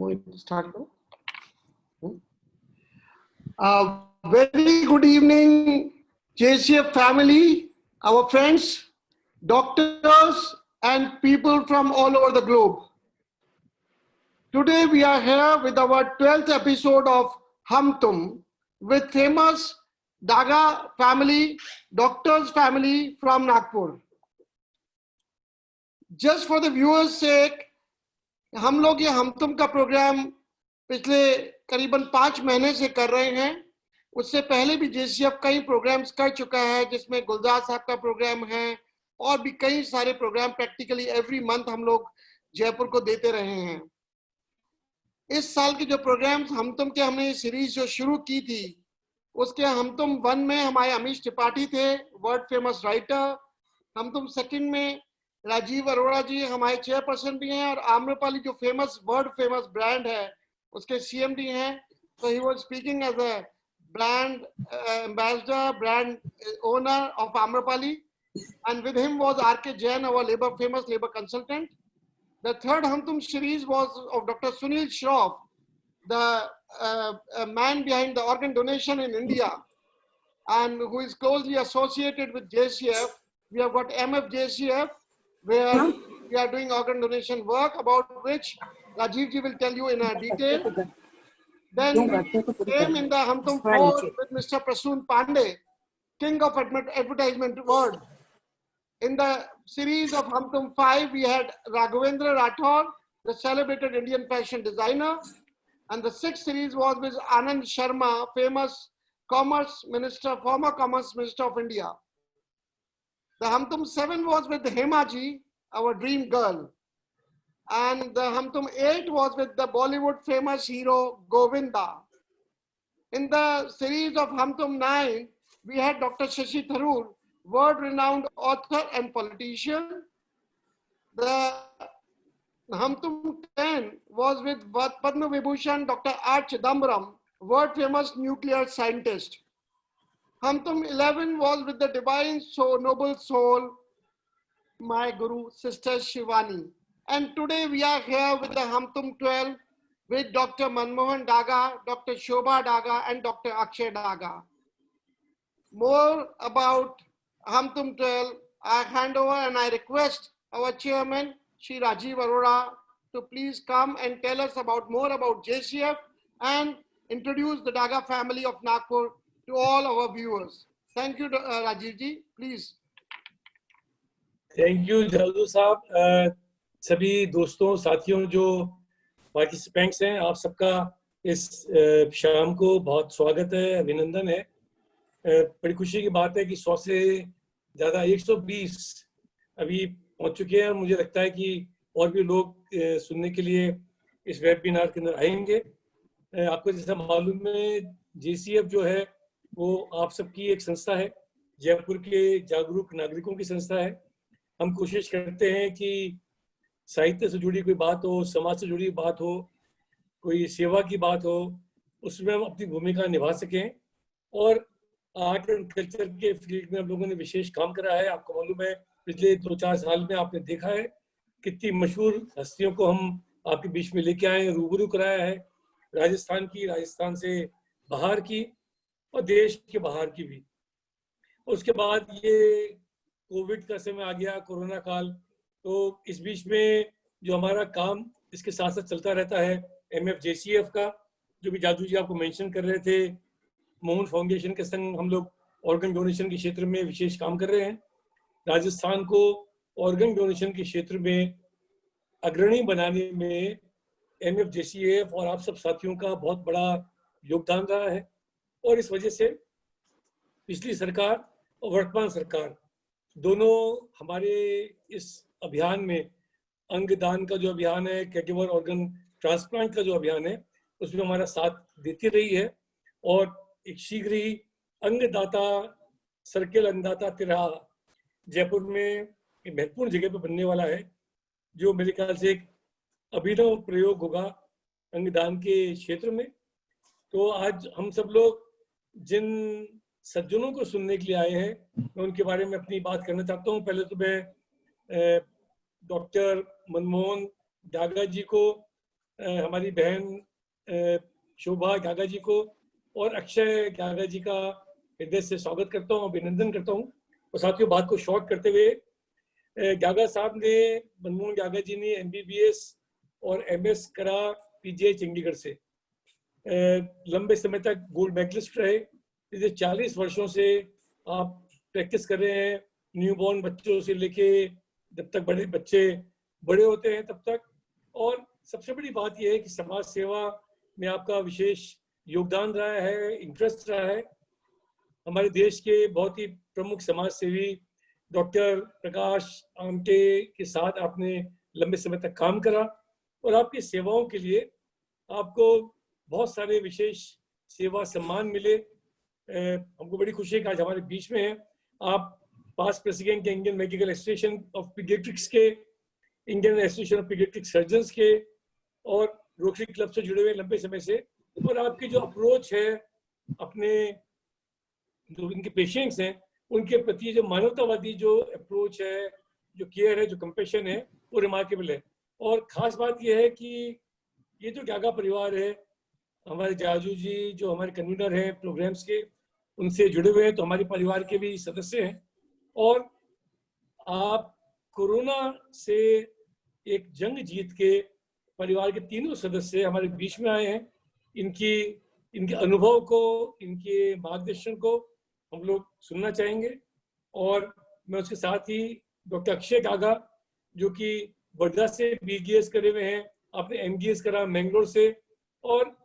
Start. Very good evening, JCF family, our friends, doctors, and people from all over the globe. Today we are here with our 12th episode of Hum Tum with famous Daga family, doctors family from Nagpur. Just for the viewers' sake, हम लोग ये हम तुम का programme पिछले करीबन 5 महीने से कर रहे हैं। उससे पहले भी जेसीएफ कई प्रोग्राम्स कर चुका है, जिसमें गुलजार साहब का प्रोग्राम है और भी कई सारे प्रोग्राम प्रैक्टिकली एवरी मंथ हम लोग जयपुर को देते रहे हैं। इस साल के जो प्रोग्राम्स हम तुम के हमने ये सीरीज जो शुरू की थी, उसके हम तुम 1 में हमारे अमीश त्रिपाठी थे, वर्ल्ड फेमस राइटर। हम तुम 2 में राजीव अरोड़ा जी हमारे चेयरपर्सन भी हैं और आम्रपाली जो फेमस वर्ल्ड फेमस ब्रांड है उसके सीएमडी हैं। So he was speaking as a brand ambassador, brand owner of Amrapali, and with him was R.K. Jain, our famous labor consultant. The third Hum Tum series was of Dr. Sunil Shroff, the man behind the organ donation in India, and who is closely associated with JCF. We have got MFJCF, where we are doing organ donation work, about which Rajiv ji will tell you in a detail. Then we came in the Hum Tum 4 with Mr. Prasoon Pandey, king of advertisement world. In the series of Hum Tum 5, we had Raghavendra Rathore, the celebrated Indian fashion designer. And the 6th series was with Anand Sharma, famous commerce minister, former commerce minister of India. The Hum Tum 7 was with Hema ji, our dream girl. And the Hum Tum 8 was with the Bollywood famous hero Govinda. In the series of Hum Tum 9, we had Dr. Shashi Tharoor, world-renowned author and politician. The Hum Tum 10 was with Padma Vibhushan Dr. R. Chidambaram, world-famous nuclear scientist. Hum Tum 11 was with the divine soul, noble soul, my Guru, Sister Shivani. And today we are here with the Hum Tum 12 with Dr. Manmohan Daga, Dr. Shobha Daga, and Dr. Akshay Daga. More about Hum Tum 12, I hand over and I request our chairman, Shri Rajiv Arora, to please come and tell us more about JCF and introduce the Daga family of Nagpur to all our viewers. Thank you, Rajiv ji. Please. Thank you, जादू साहब। सभी दोस्तों, साथियों जो participants हैं, आप सबका इस शाम को बहुत स्वागत है, अभिनंदन है। बड़ी खुशी की बात है कि 100 से ज़्यादा 120 अभी पहुंच चुके हैं। मुझे लगता है कि और भी लोग सुनने के लिए इस वेबिनार के अंदर आएंगे। आपको जैसा मालूम है, JCF जो है वो आप सबकी एक संस्था है, जयपुर के जागरूक नागरिकों की संस्था है। हम कोशिश करते हैं कि साहित्य से जुड़ी कोई बात हो, समाज से जुड़ी बात हो, कोई सेवा की बात हो, उसमें हम अपनी भूमिका निभा सकें। और आर्ट एंड कल्चर के फील्ड में हम लोगों ने विशेष काम करा है। आपको मालूम है, पिछले 2-4 साल में आपने देखा है कितनी मशहूर हस्तियों को हम आपके बीच में लेके आए, रूबरू कराया है। राजस्थान की, राजस्थान से बाहर की और देश के बाहर की भी। उसके बाद ये कोविड का समय आ गया, कोरोना काल, तो इस बीच में जो हमारा काम इसके साथ साथ चलता रहता है, MFJCF का, जो भी जादू जी आपको मेंशन कर रहे थे, मोहन फाउंडेशन के संग हम लोग ऑर्गन डोनेशन के क्षेत्र में विशेष काम कर रहे हैं। राजस्थान को ऑर्गन डोनेशन के क्षेत्र में अग्रणी बनाने में MFJCF और आप सब साथियों का बहुत बड़ा योगदान रहा है। और इस वजह से पिछली सरकार और वर्तमान सरकार दोनों हमारे इस अभियान में, अंगदान का जो अभियान है, कैरेगिवर ऑर्गन ट्रांसप्लांट का जो अभियान है, उसमें हमारा साथ देती रही है। और एक शीघ्र ही अंगदाता सर्किल, अंगदाता तिराहा जयपुर में एक महत्वपूर्ण जगह पर बनने वाला है, जो मेरे ख्याल से एक अभिनव प्रयोग होगा अंगदान के क्षेत्र में। तो आज हम सब लोग जिन सज्जनों को सुनने के लिए आए हैं, मैं उनके बारे में अपनी बात करना चाहता हूँ। पहले तो मैं डॉक्टर मनमोहन डागा जी को हमारी बहन शोभा गागा जी को और अक्षय गागा जी का हृदय से स्वागत करता हूँ, अभिनंदन करता हूँ। और साथियों, बात को शॉर्ट करते हुए, गागा साहब ने, मनमोहन गागा जी ने MBBS और MS करा PGI चंडीगढ़ से। लंबे समय तक गोल्ड मेडलिस्ट रहे। पिछले 40 वर्षों से आप प्रैक्टिस कर रहे हैं, न्यूबॉर्न बच्चों से लेके जब तक बड़े बच्चे बड़े होते हैं तब तक। और सबसे बड़ी बात यह है कि समाज सेवा में आपका विशेष योगदान रहा है, इंटरेस्ट रहा है। हमारे देश के बहुत ही प्रमुख समाज सेवी डॉक्टर प्रकाश आमटे के साथ आपने लंबे समय तक काम करा और आपकी सेवाओं के लिए आपको बहुत सारे विशेष सेवा सम्मान मिले। हमको बड़ी खुशी है कि आज हमारे बीच में हैं। आप पास्ट प्रेसिडेंट के Indian Medical Association of Pediatrics के, Indian Association of Pediatric Surgeons के और रोटरी क्लब से जुड़े हुए लंबे समय से। और आपकी जो अप्रोच है अपने जो इनके पेशेंट्स हैं उनके प्रति, जो मानवतावादी जो अप्रोच है, जो केयर है, जो कंपैशन है, वो रिमार्केबल है। और खास बात यह है कि ये जो गागा परिवार है, हमारे जाजू जी जो हमारे कन्वीनर हैं प्रोग्राम्स के, उनसे जुड़े हुए हैं, तो हमारे परिवार के भी सदस्य हैं। और आप कोरोना से एक जंग जीत के परिवार के तीनों सदस्य हमारे बीच में आए हैं। इनके अनुभव को, इनके मार्गदर्शन को हम लोग सुनना चाहेंगे। और मैं उसके साथ ही डॉक्टर अक्षय गागा, जो कि वर्धा से BGS करे हुए हैं, आपने MGS करा मैंगलोर से, और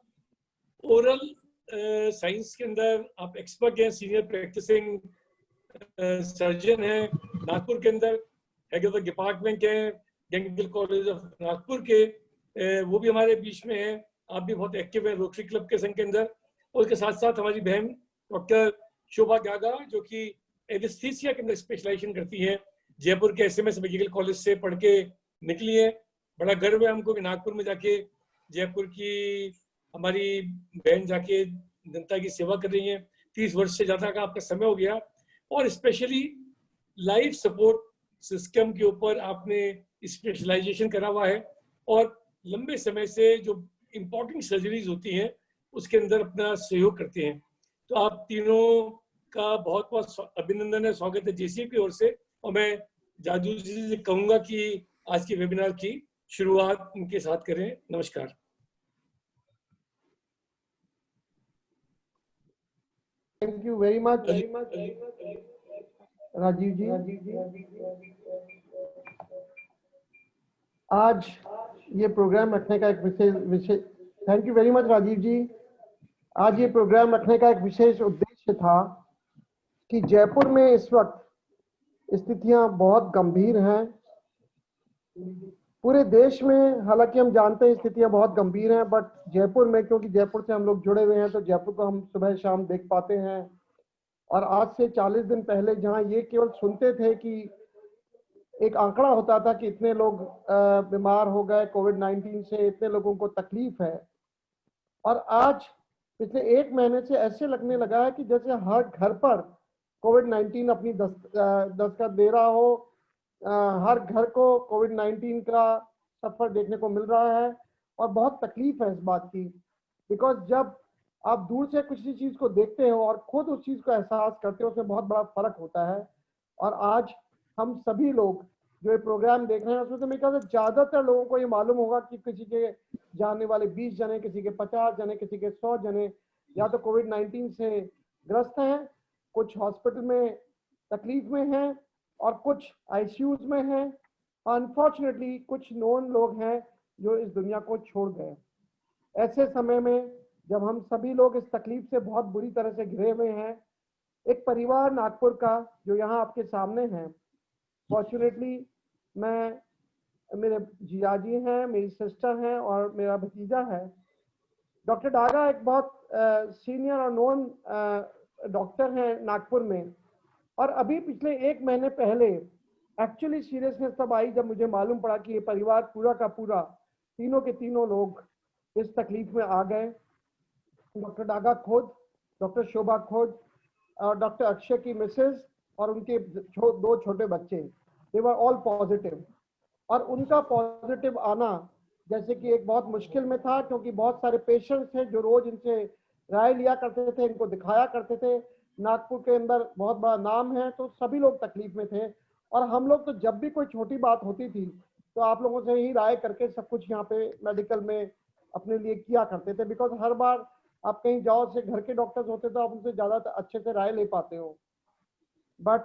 ओरल साइंस के अंदर आप एक्सपर्ट हैं, सीनियर प्रैक्टिसिंग सर्जन हैं नागपुर के अंदर, हेड ऑफ द डिपार्टमेंट हैं डेंटल कॉलेज ऑफ नागपुर के, वो भी हमारे बीच में हैं। आप भी बहुत एक्टिव हैं रोटरी क्लब के संघ के अंदर। और उसके साथ साथ हमारी बहन डॉक्टर शोभा गागा, जो कि एनेस्थीसिया के अंदर स्पेशलाइजेशन करती हैं, जयपुर के SMS मेडिकल कॉलेज से पढ़ के निकली है। बड़ा गर्व है हमको कि नागपुर में जाके जयपुर की हमारी बहन जाके जनता की सेवा कर रही है। 30 वर्ष से ज्यादा का आपका समय हो गया, और स्पेशली लाइफ सपोर्ट सिस्टम के ऊपर आपने स्पेशलाइजेशन करा हुआ है, और लंबे समय से जो इम्पोर्टेंट सर्जरीज होती हैं उसके अंदर अपना सहयोग करते हैं। तो आप तीनों का बहुत बहुत अभिनंदन है, स्वागत है JCF की ओर से। और मैं जाजू जी से कहूंगा कि आज के वेबिनार की शुरुआत उनके साथ करें। नमस्कार। Thank you very much Rajeev ji. आज ये प्रोग्राम रखने का एक विशेष thank you very much Rajeev ji. आज ये प्रोग्राम रखने का एक विशेष उद्देश्य था कि जयपुर में इस वक्त स्थितियां बहुत गंभीर हैं। पूरे देश में हालांकि हम जानते हैं स्थितियां बहुत गंभीर हैं, बट जयपुर में, क्योंकि जयपुर से हम लोग जुड़े हुए हैं, तो जयपुर को हम सुबह शाम देख पाते हैं। और आज से 40 दिन पहले जहां ये केवल सुनते थे कि एक आंकड़ा होता था कि इतने लोग बीमार हो गए कोविड-19 से, इतने लोगों को तकलीफ है, और आज पिछले 1 महीने से ऐसे लगने लगा है कि जैसे हर घर पर कोविड-19 अपनी दस्तक दे रहा हो। हर घर को कोविड-19 का सफर देखने को मिल रहा है, और बहुत तकलीफ है इस बात की, बिकॉज जब आप दूर से किसी चीज को देखते हो और खुद उस चीज को एहसास करते हो, उसमें बहुत बड़ा फर्क होता है। और आज हम सभी लोग जो ये प्रोग्राम देख रहे हैं, उसमें तो मेरे ख्याल से ज्यादातर लोगों को ये मालूम होगा कि किसी के जानने वाले 20 जने, किसी के 50 जने, किसी के 100 जने या तो कोविड-19 से ग्रस्त हैं, कुछ हॉस्पिटल में तकलीफ में हैं, और कुछ ICUs में हैं। अनफॉर्चुनेटली कुछ नोन लोग हैं जो इस दुनिया को छोड़ गए। ऐसे समय में जब हम सभी लोग इस तकलीफ से बहुत बुरी तरह से घिरे हुए हैं, एक परिवार नागपुर का जो यहाँ आपके सामने है, फॉर्चुनेटली मेरे जियाजी हैं, मेरी सिस्टर हैं और मेरा भतीजा है। डॉक्टर डागा एक बहुत सीनियर और नोन डॉक्टर हैं नागपुर में, और अभी पिछले 1 महीने पहले एक्चुअली सीरियसनेस तब आई जब मुझे मालूम पड़ा कि ये परिवार पूरा का पूरा, तीनों के तीनों लोग इस तकलीफ में आ गए। डॉक्टर डागा खुद, डॉक्टर शोभा खुद, और डॉक्टर अक्षय की मिसेज और उनके 2 छोटे बच्चे, दे वर ऑल पॉजिटिव। और उनका पॉजिटिव आना जैसे कि एक बहुत मुश्किल में था, क्योंकि बहुत सारे पेशेंट्स थे जो रोज इनसे राय लिया करते थे, इनको दिखाया करते थे। नागपुर के अंदर बहुत बड़ा नाम है, तो सभी लोग तकलीफ में थे। और हम लोग तो जब भी कोई छोटी बात होती थी तो आप लोगों से ही राय करके सब कुछ यहाँ पे मेडिकल में अपने लिए किया करते थे। बिकॉज हर बार आप कहीं जाओ से घर के डॉक्टर्स होते तो आप उनसे ज्यादा अच्छे से राय ले पाते हो, बट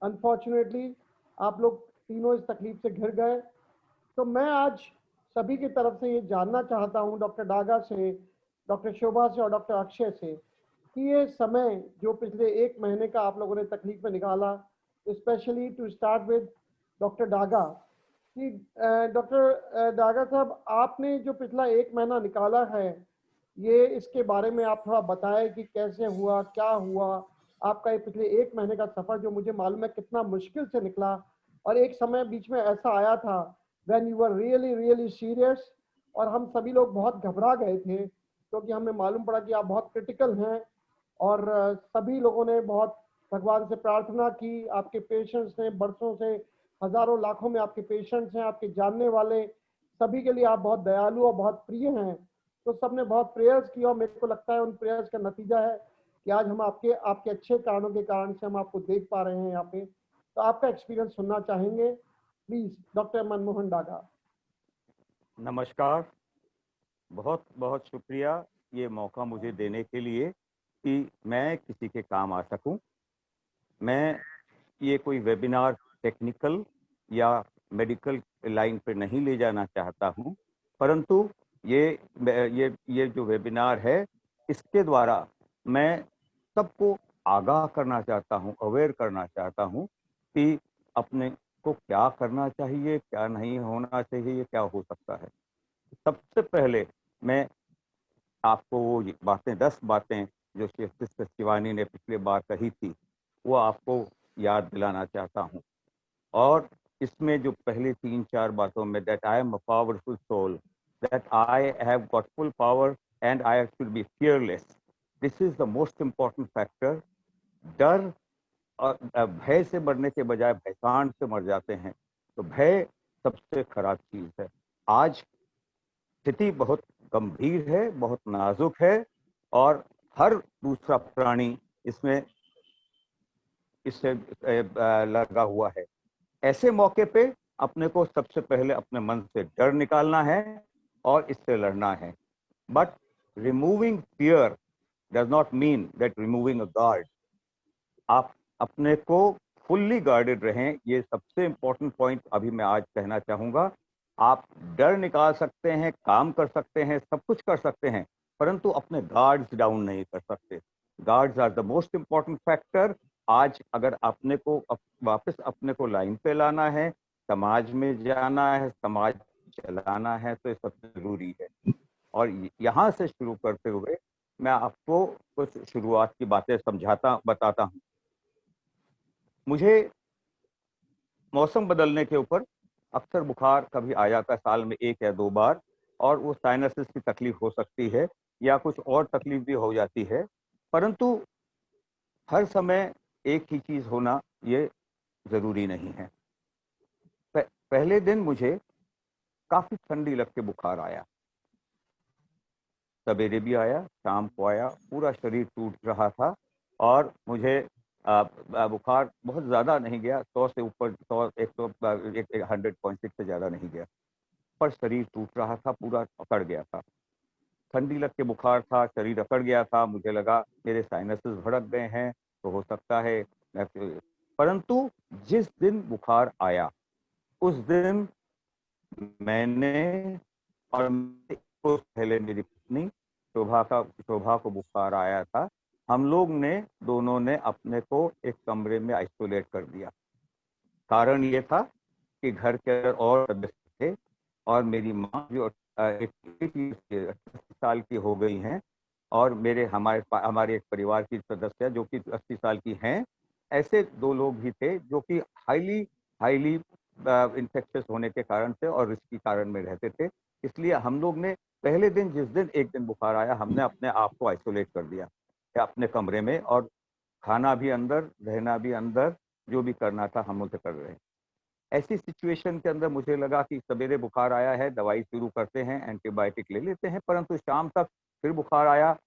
अनफॉर्चुनेटली आप लोग तीनों इस तकलीफ से घिर गए। तो मैं आज सभी की तरफ से ये जानना चाहता हूँ, डॉक्टर डागा से, डॉक्टर शोभा से और डॉक्टर अक्षय से, कि ये समय जो पिछले 1 महीने का आप लोगों ने तकलीफ में निकाला, specially to start with doctor Daga, कि डॉक्टर डागा साहब, आपने जो पिछला 1 महीना निकाला है, ये इसके बारे में आप थोड़ा बताएं कि कैसे हुआ, क्या हुआ आपका ये पिछले 1 महीने का सफर, जो मुझे मालूम है कितना मुश्किल से निकला। और एक समय बीच में ऐसा आया था when you were really really serious, और हम सभी लोग बहुत घबरा गए थे, क्योंकि हमें मालूम पड़ा कि आप बहुत क्रिटिकल हैं। और सभी लोगों ने बहुत भगवान से प्रार्थना की, आपके पेशेंट्स ने बरसों से, हजारों लाखों में आपके पेशेंट्स हैं, आपके जानने वाले, सभी के लिए आप बहुत दयालु और बहुत प्रिय हैं। तो सबने बहुत प्रेयर्स की, और मेरे को लगता है उन प्रेयर्स का नतीजा है कि आज हम आपके आपके अच्छे कारणों के कारण से हम आपको देख पा रहे हैं यहाँ पे। तो आपका एक्सपीरियंस सुनना चाहेंगे प्लीज, डॉक्टर मनमोहन डागा। नमस्कार, बहुत बहुत शुक्रिया ये मौका मुझे देने के लिए कि मैं किसी के काम आ सकूं। मैं ये कोई वेबिनार टेक्निकल या मेडिकल लाइन पे नहीं ले जाना चाहता हूं, परंतु ये जो वेबिनार है, इसके द्वारा मैं सबको आगाह करना चाहता हूं, अवेयर करना चाहता हूं कि अपने को क्या करना चाहिए, क्या नहीं होना चाहिए, क्या हो सकता है। सबसे पहले मैं आपको वो 10 बातें जो सिस्टर शिवानी ने पिछले बार कही थी, वो आपको याद दिलाना चाहता हूँ। और इसमें जो पहले 3-4 बातों में, that I am a powerful soul, that I have got full power and I should be fearless, this is the most important factor. डर और भय से मरने के बजाय भयकांड से मर जाते हैं, तो भय सबसे खराब चीज है। आज स्थिति बहुत गंभीर है, बहुत नाजुक है, और हर दूसरा प्राणी इससे लगा हुआ है। ऐसे मौके पे अपने को सबसे पहले अपने मन से डर निकालना है और इससे लड़ना है। But removing fear does not mean that removing a guard. आप अपने को फुल्ली गार्डेड रहें, ये सबसे इंपॉर्टेंट पॉइंट अभी मैं आज कहना चाहूंगा। आप डर निकाल सकते हैं, काम कर सकते हैं, सब कुछ कर सकते हैं, परंतु अपने गार्ड्स डाउन नहीं कर सकते। Guards are the most important factor. आज अगर अपने को वापस अपने को लाइन पे लाना है, समाज में जाना है, समाज चलाना है, तो ये सबसे जरूरी है। और यहाँ से शुरू करते हुए मैं आपको कुछ शुरुआत की बातें बताता हूँ। मुझे मौसम बदलने के ऊपर अक्सर बुखार कभी आ जाता है, साल में 1 या 2 बार, और वो साइनसिस की तकलीफ हो सकती है या कुछ और तकलीफ भी हो जाती है, परंतु हर समय एक ही चीज होना ये जरूरी नहीं है। पहले दिन मुझे काफी ठंडी लग के बुखार आया, सवेरे भी आया, शाम को आया, पूरा शरीर टूट रहा था, और मुझे बुखार बहुत ज्यादा नहीं गया, 100 से ऊपर, 100.6 से ज्यादा नहीं गया, पर शरीर टूट रहा था, पूरा अकड़ गया था। ठंडी लग के बुखार था, शरीर अकड़ गया था, मुझे लगा मेरे साइनसेस भड़क गए हैं, तो हो सकता है। परंतु जिस दिन बुखार आया, उस दिन मैंने और पहले मेरी पत्नी शोभा को बुखार आया था, हम लोग ने दोनों ने अपने को एक कमरे में आइसोलेट कर दिया। कारण ये था कि घर के अंदर और सदस्य थे, और मेरी माँ जो 80 साल की हो गई हैं, और हमारे एक परिवार की सदस्य जो कि 80 साल की हैं, ऐसे 2 लोग भी थे जो कि हाईली इन्फेक्शियस होने के कारण से और रिस्की कारण में रहते थे। इसलिए हम लोग ने पहले दिन, जिस दिन एक दिन बुखार आया, हमने अपने आप को आइसोलेट कर दिया अपने कमरे में, और खाना भी अंदर, रहना भी अंदर, जो भी करना था हम उसे कर रहे हैं। ऐसी सिचुएशन के अंदर मुझे लगा कि सवेरे बुखार आया है, दवाई शुरू करते हैं, एंटीबायोटिक ले लेते हैं, परंतु शाम तक फिर बुखार आया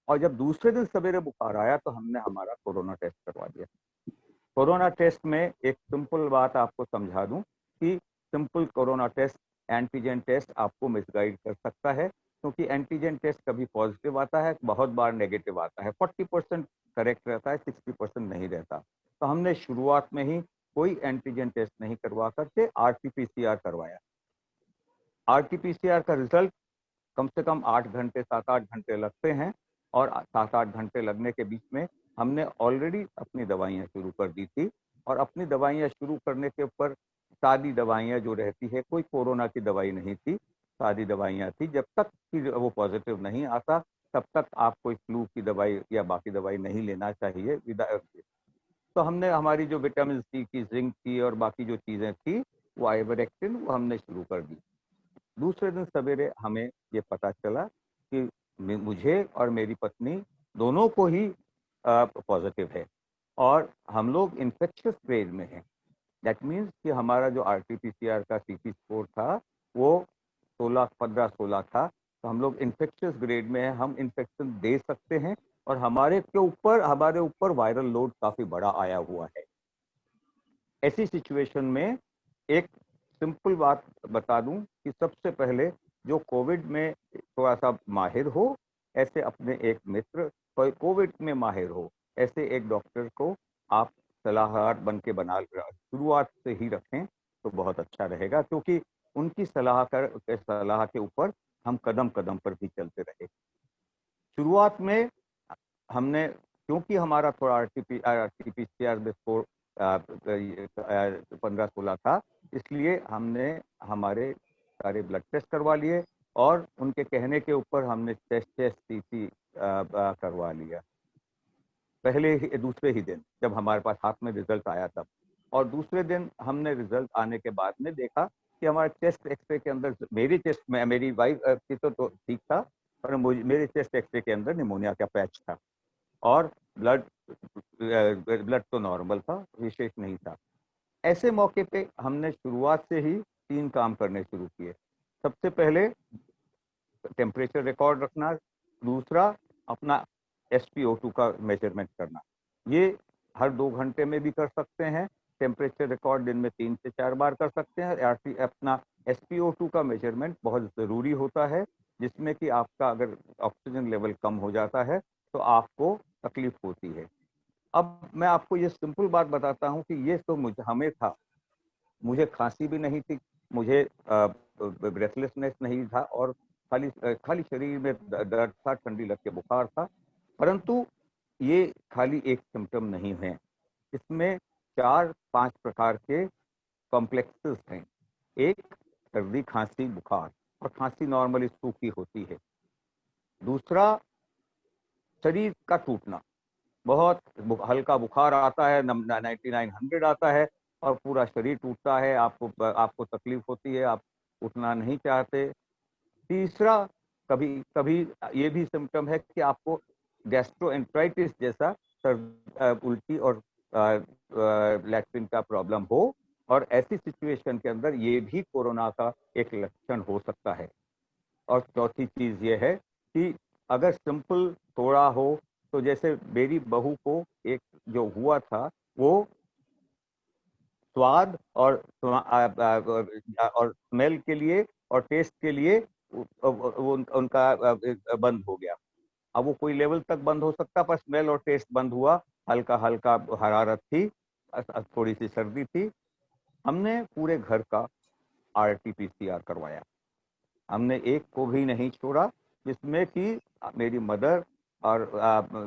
और जब दूसरे दिन सवेरे बुखार आया तो हमने हमारा कोरोना टेस्ट करवा दिया। कोरोना टेस्ट में एक सिंपल बात आपको समझा दूं कि simple corona test, antigen test आपको मिसगाइड कर सकता है, क्योंकि एंटीजन टेस्ट कभी पॉजिटिव आता है, बहुत बार नेगेटिव आता है। 40% करेक्ट रहता है, 60% नहीं रहता। तो हमने शुरुआत में ही कोई एंटीजन टेस्ट नहीं करवा करके आरटीपीसीआर करवाया। आरटीपीसीआर का रिजल्ट कम से कम 8 घंटे 7-8 घंटे लगते हैं और 7-8 घंटे लगने के बीच में हमने ऑलरेडी अपनी दवाइयाँ शुरू कर दी थी। और अपनी दवाइयाँ शुरू करने के ऊपर सादी दवाइयाँ जो रहती है, कोई कोरोना की दवाई नहीं थी, सादी दवाइयाँ थी। जब तक कि वो पॉजिटिव नहीं आता तब तक आप कोई फ्लू की दवाई या बाकी दवाई नहीं लेना चाहिए। तो हमने हमारी जो विटामिन सी की, जिंक की और बाकी जो चीज़ें थी, वो आइवरमेक्टिन, वो हमने शुरू कर दी। दूसरे दिन सवेरे हमें ये पता चला कि मुझे और मेरी पत्नी दोनों को ही पॉजिटिव है और हम लोग इन्फेक्शियस ग्रेड में हैं। दैट मीन्स कि हमारा जो आरटीपीसीआर का सीटी स्कोर था वो 15-16 था, तो हम लोग इन्फेक्शियस ग्रेड में हैं, हम इन्फेक्शन दे सकते हैं और हमारे ऊपर वायरल लोड काफी बड़ा आया हुआ है। ऐसी सिचुएशन में एक सिंपल बात बता दूं कि सबसे पहले जो कोविड में थोड़ा सा माहिर हो, ऐसे अपने एक मित्र कोई कोविड में माहिर हो, ऐसे एक डॉक्टर को आप सलाहकार बन के शुरुआत से ही रखें तो बहुत अच्छा रहेगा, क्योंकि उनकी सलाह के ऊपर हम कदम कदम पर भी चलते रहे। शुरुआत में हमने, क्योंकि हमारा थोड़ा आरटीपीसीआर में स्कोर 15-16 था, इसलिए हमने हमारे सारे ब्लड टेस्ट करवा लिए और उनके कहने के ऊपर हमने टेस्ट सीटी करवा लिया दूसरे ही दिन जब हमारे पास हाथ में रिजल्ट आया तब। और दूसरे दिन हमने रिजल्ट आने के बाद में देखा कि हमारे चेस्ट एक्सरे के अंदर, मेरी वाइफ की तो ठीक था, पर मेरे चेस्ट एक्सरे के अंदर निमोनिया का पैच था और ब्लड तो नॉर्मल था, विशेष नहीं था। ऐसे मौके पे हमने शुरुआत से ही 3 काम करने शुरू किए। सबसे पहले टेम्परेचर रिकॉर्ड रखना, दूसरा अपना SpO2 का मेजरमेंट करना। ये हर 2 घंटे में भी कर सकते हैं, टेम्परेचर रिकॉर्ड दिन में 3 से 4 बार कर सकते हैं। अपना SpO2 का मेजरमेंट बहुत ज़रूरी होता है, जिसमें कि आपका अगर ऑक्सीजन लेवल कम हो जाता है तो आपको तकलीफ होती है। अब मैं आपको ये सिंपल बात बताता हूँ कि ये तो हमें था, मुझे खांसी भी नहीं थी, मुझे ब्रेथलेसनेस नहीं था और खाली शरीर में दर्द था, ठंडी लग के बुखार था। परंतु ये खाली एक सिम्टम नहीं है, इसमें 4-5 प्रकार के कॉम्प्लेक्सेस हैं। एक, सर्दी, खांसी, बुखार, और खांसी नॉर्मली सूखी होती है। दूसरा, शरीर का टूटना, बहुत हल्का बुखार आता है, 99-100 आता है और पूरा शरीर टूटता है, आपको तकलीफ होती है, आप उठना नहीं चाहते। तीसरा, कभी कभी ये भी सिम्टम है कि आपको गैस्ट्रोएंटराइटिस जैसा उल्टी और लैट्रिन का प्रॉब्लम हो, और ऐसी सिचुएशन के अंदर ये भी कोरोना का एक लक्षण हो सकता है। और चौथी चीज ये है कि अगर सिंपल थोड़ा हो, तो जैसे मेरी बहू को एक जो हुआ था, वो स्वाद और स्मेल के लिए और टेस्ट के लिए वो उनका बंद हो गया। अब वो कोई लेवल तक बंद हो सकता, पर स्मेल और टेस्ट बंद हुआ। हल्का हल्का हरारत थी, थोड़ी सी सर्दी थी। हमने पूरे घर का RT-PCR करवाया, हमने एक को भी नहीं छोड़ा, जिसमें कि मेरी मदर और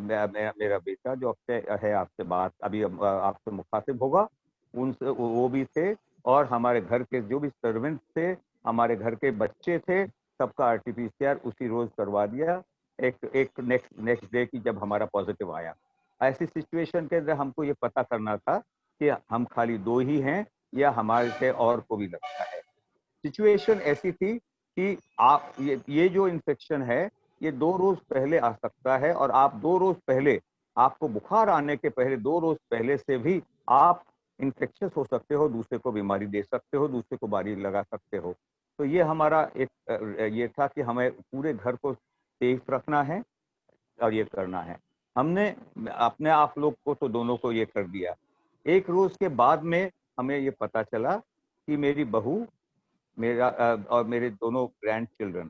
मेरा बेटा जो है आपसे बात अभी आपसे मुखातिब होगा, उनसे वो भी थे, और हमारे घर के जो भी सर्वेंट्स थे, हमारे घर के बच्चे थे, सबका RT-PCR उसी रोज करवा दिया, एक नेक्स्ट डे की जब हमारा पॉजिटिव आया। ऐसी सिचुएशन के अंदर हमको ये पता करना था कि हम खाली 2 ही हैं या हमारे से और को भी लगता है। सिचुएशन ऐसी थी कि आप ये जो इन्फेक्शन है, ये 2 रोज पहले आ सकता है, और आप 2 रोज पहले, आपको बुखार आने के पहले 2 रोज पहले से भी आप इन्फेक्शस हो सकते हो, दूसरे को बीमारी दे सकते हो, दूसरे को बीमारी लगा सकते हो। तो ये हमारा एक ये था कि हमें पूरे घर को सेफ रखना है और ये करना है। हमने अपने आप लोग को तो दोनों को ये कर दिया। एक रोज के बाद में हमें ये पता चला कि मेरी बहू, मेरा और मेरे दोनों ग्रैंड चिल्ड्रन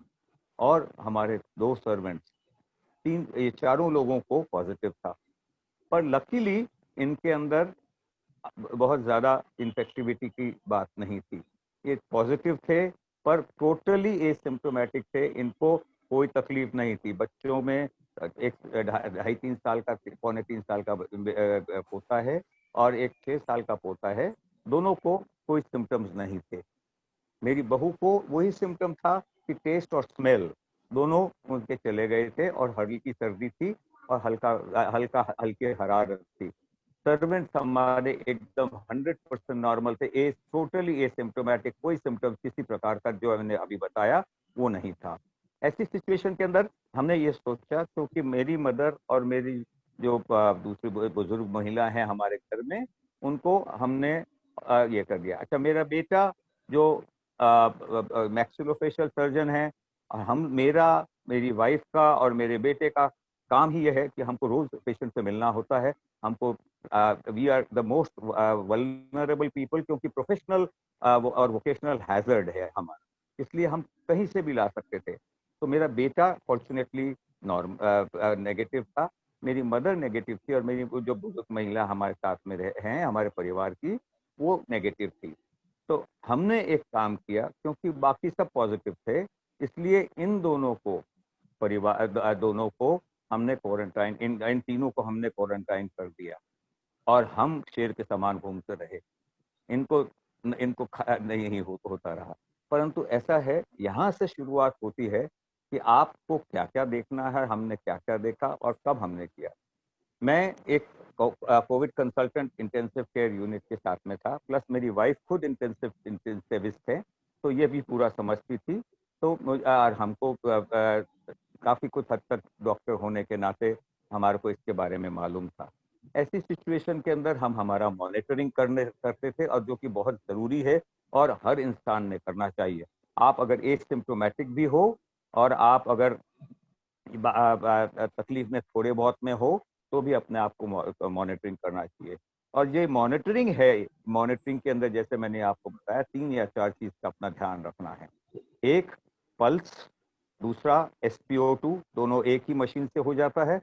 और हमारे 2 सर्वेंट्स, ये चारों लोगों को पॉजिटिव था। पर लकीली इनके अंदर बहुत ज्यादा इन्फेक्टिविटी की बात नहीं थी। ये पॉजिटिव थे पर टोटली एसिम्प्टोमेटिक थे, इनको कोई तकलीफ नहीं थी। बच्चों में एक 2.5-3 साल का, 3.25 साल का पोता है और एक 6 साल का पोता है। दोनों को कोई सिम्टम्स नहीं थे। मेरी बहू को वही सिम्टम था कि टेस्ट और स्मेल दोनों उनके चले गए थे और हल्की सर्दी थी और हल्की हरारत थी। सर्वेंट्स हमारे एकदम 100% नॉर्मल थे, टोटली एसिम्प्टोमेटिक, कोई सिम्टम किसी प्रकार का जो मैंने अभी बताया वो नहीं था। ऐसी सिचुएशन के अंदर हमने ये सोचा, क्योंकि मेरी मदर और मेरी जो दूसरी बुजुर्ग महिला है हमारे घर में, उनको हमने ये कर दिया। अच्छा, मेरा बेटा जो मैक्सिलोफेशियल सर्जन है, मेरी वाइफ का और मेरे बेटे का काम ही यह है कि हमको रोज पेशेंट से मिलना होता है। हमको we are the most vulnerable people, क्योंकि प्रोफेशनल और वोकेशनल हैजर्ड है हमारा, इसलिए हम कहीं से भी ला सकते थे। तो मेरा बेटा फॉर्चुनेटली नेगेटिव था, मेरी मदर नेगेटिव थी और मेरी जो बुजुर्ग महिला हमारे साथ में हैं हमारे परिवार की, वो नेगेटिव थी। तो हमने एक काम किया, क्योंकि बाकी सब पॉजिटिव थे, इसलिए इन दोनों को दोनों को हमने क्वारंटाइन, इन तीनों को हमने क्वारंटाइन कर दिया और हम शेर के समान घूमते रहे। इनको नहीं होता रहा। परंतु ऐसा है, यहाँ से शुरुआत होती है कि आपको क्या क्या देखना है, हमने क्या क्या देखा और कब हमने किया। मैं एक Covid consultant intensive care unit के साथ में था, प्लस मेरी वाइफ खुद इंटेंसिविस्ट है, तो ये भी पूरा समझती थी। तो और हमको काफी कुछ हद तक डॉक्टर होने के नाते हमारे को इसके बारे में मालूम था। ऐसी सिचुएशन के अंदर हम हमारा मॉनिटरिंग करते थे, और जो कि बहुत जरूरी है और हर इंसान ने करना चाहिए। आप अगर एसिम्प्टोमेटिक भी हो और आप अगर तकलीफ में थोड़े बहुत में हो, तो भी अपने आप को मॉनिटरिंग करना चाहिए। और ये मॉनिटरिंग है, मॉनिटरिंग के अंदर जैसे मैंने आपको बताया 3 या 4 चीज का अपना ध्यान रखना है। एक, पल्स, दूसरा SpO2, दोनों एक ही मशीन से हो जाता है।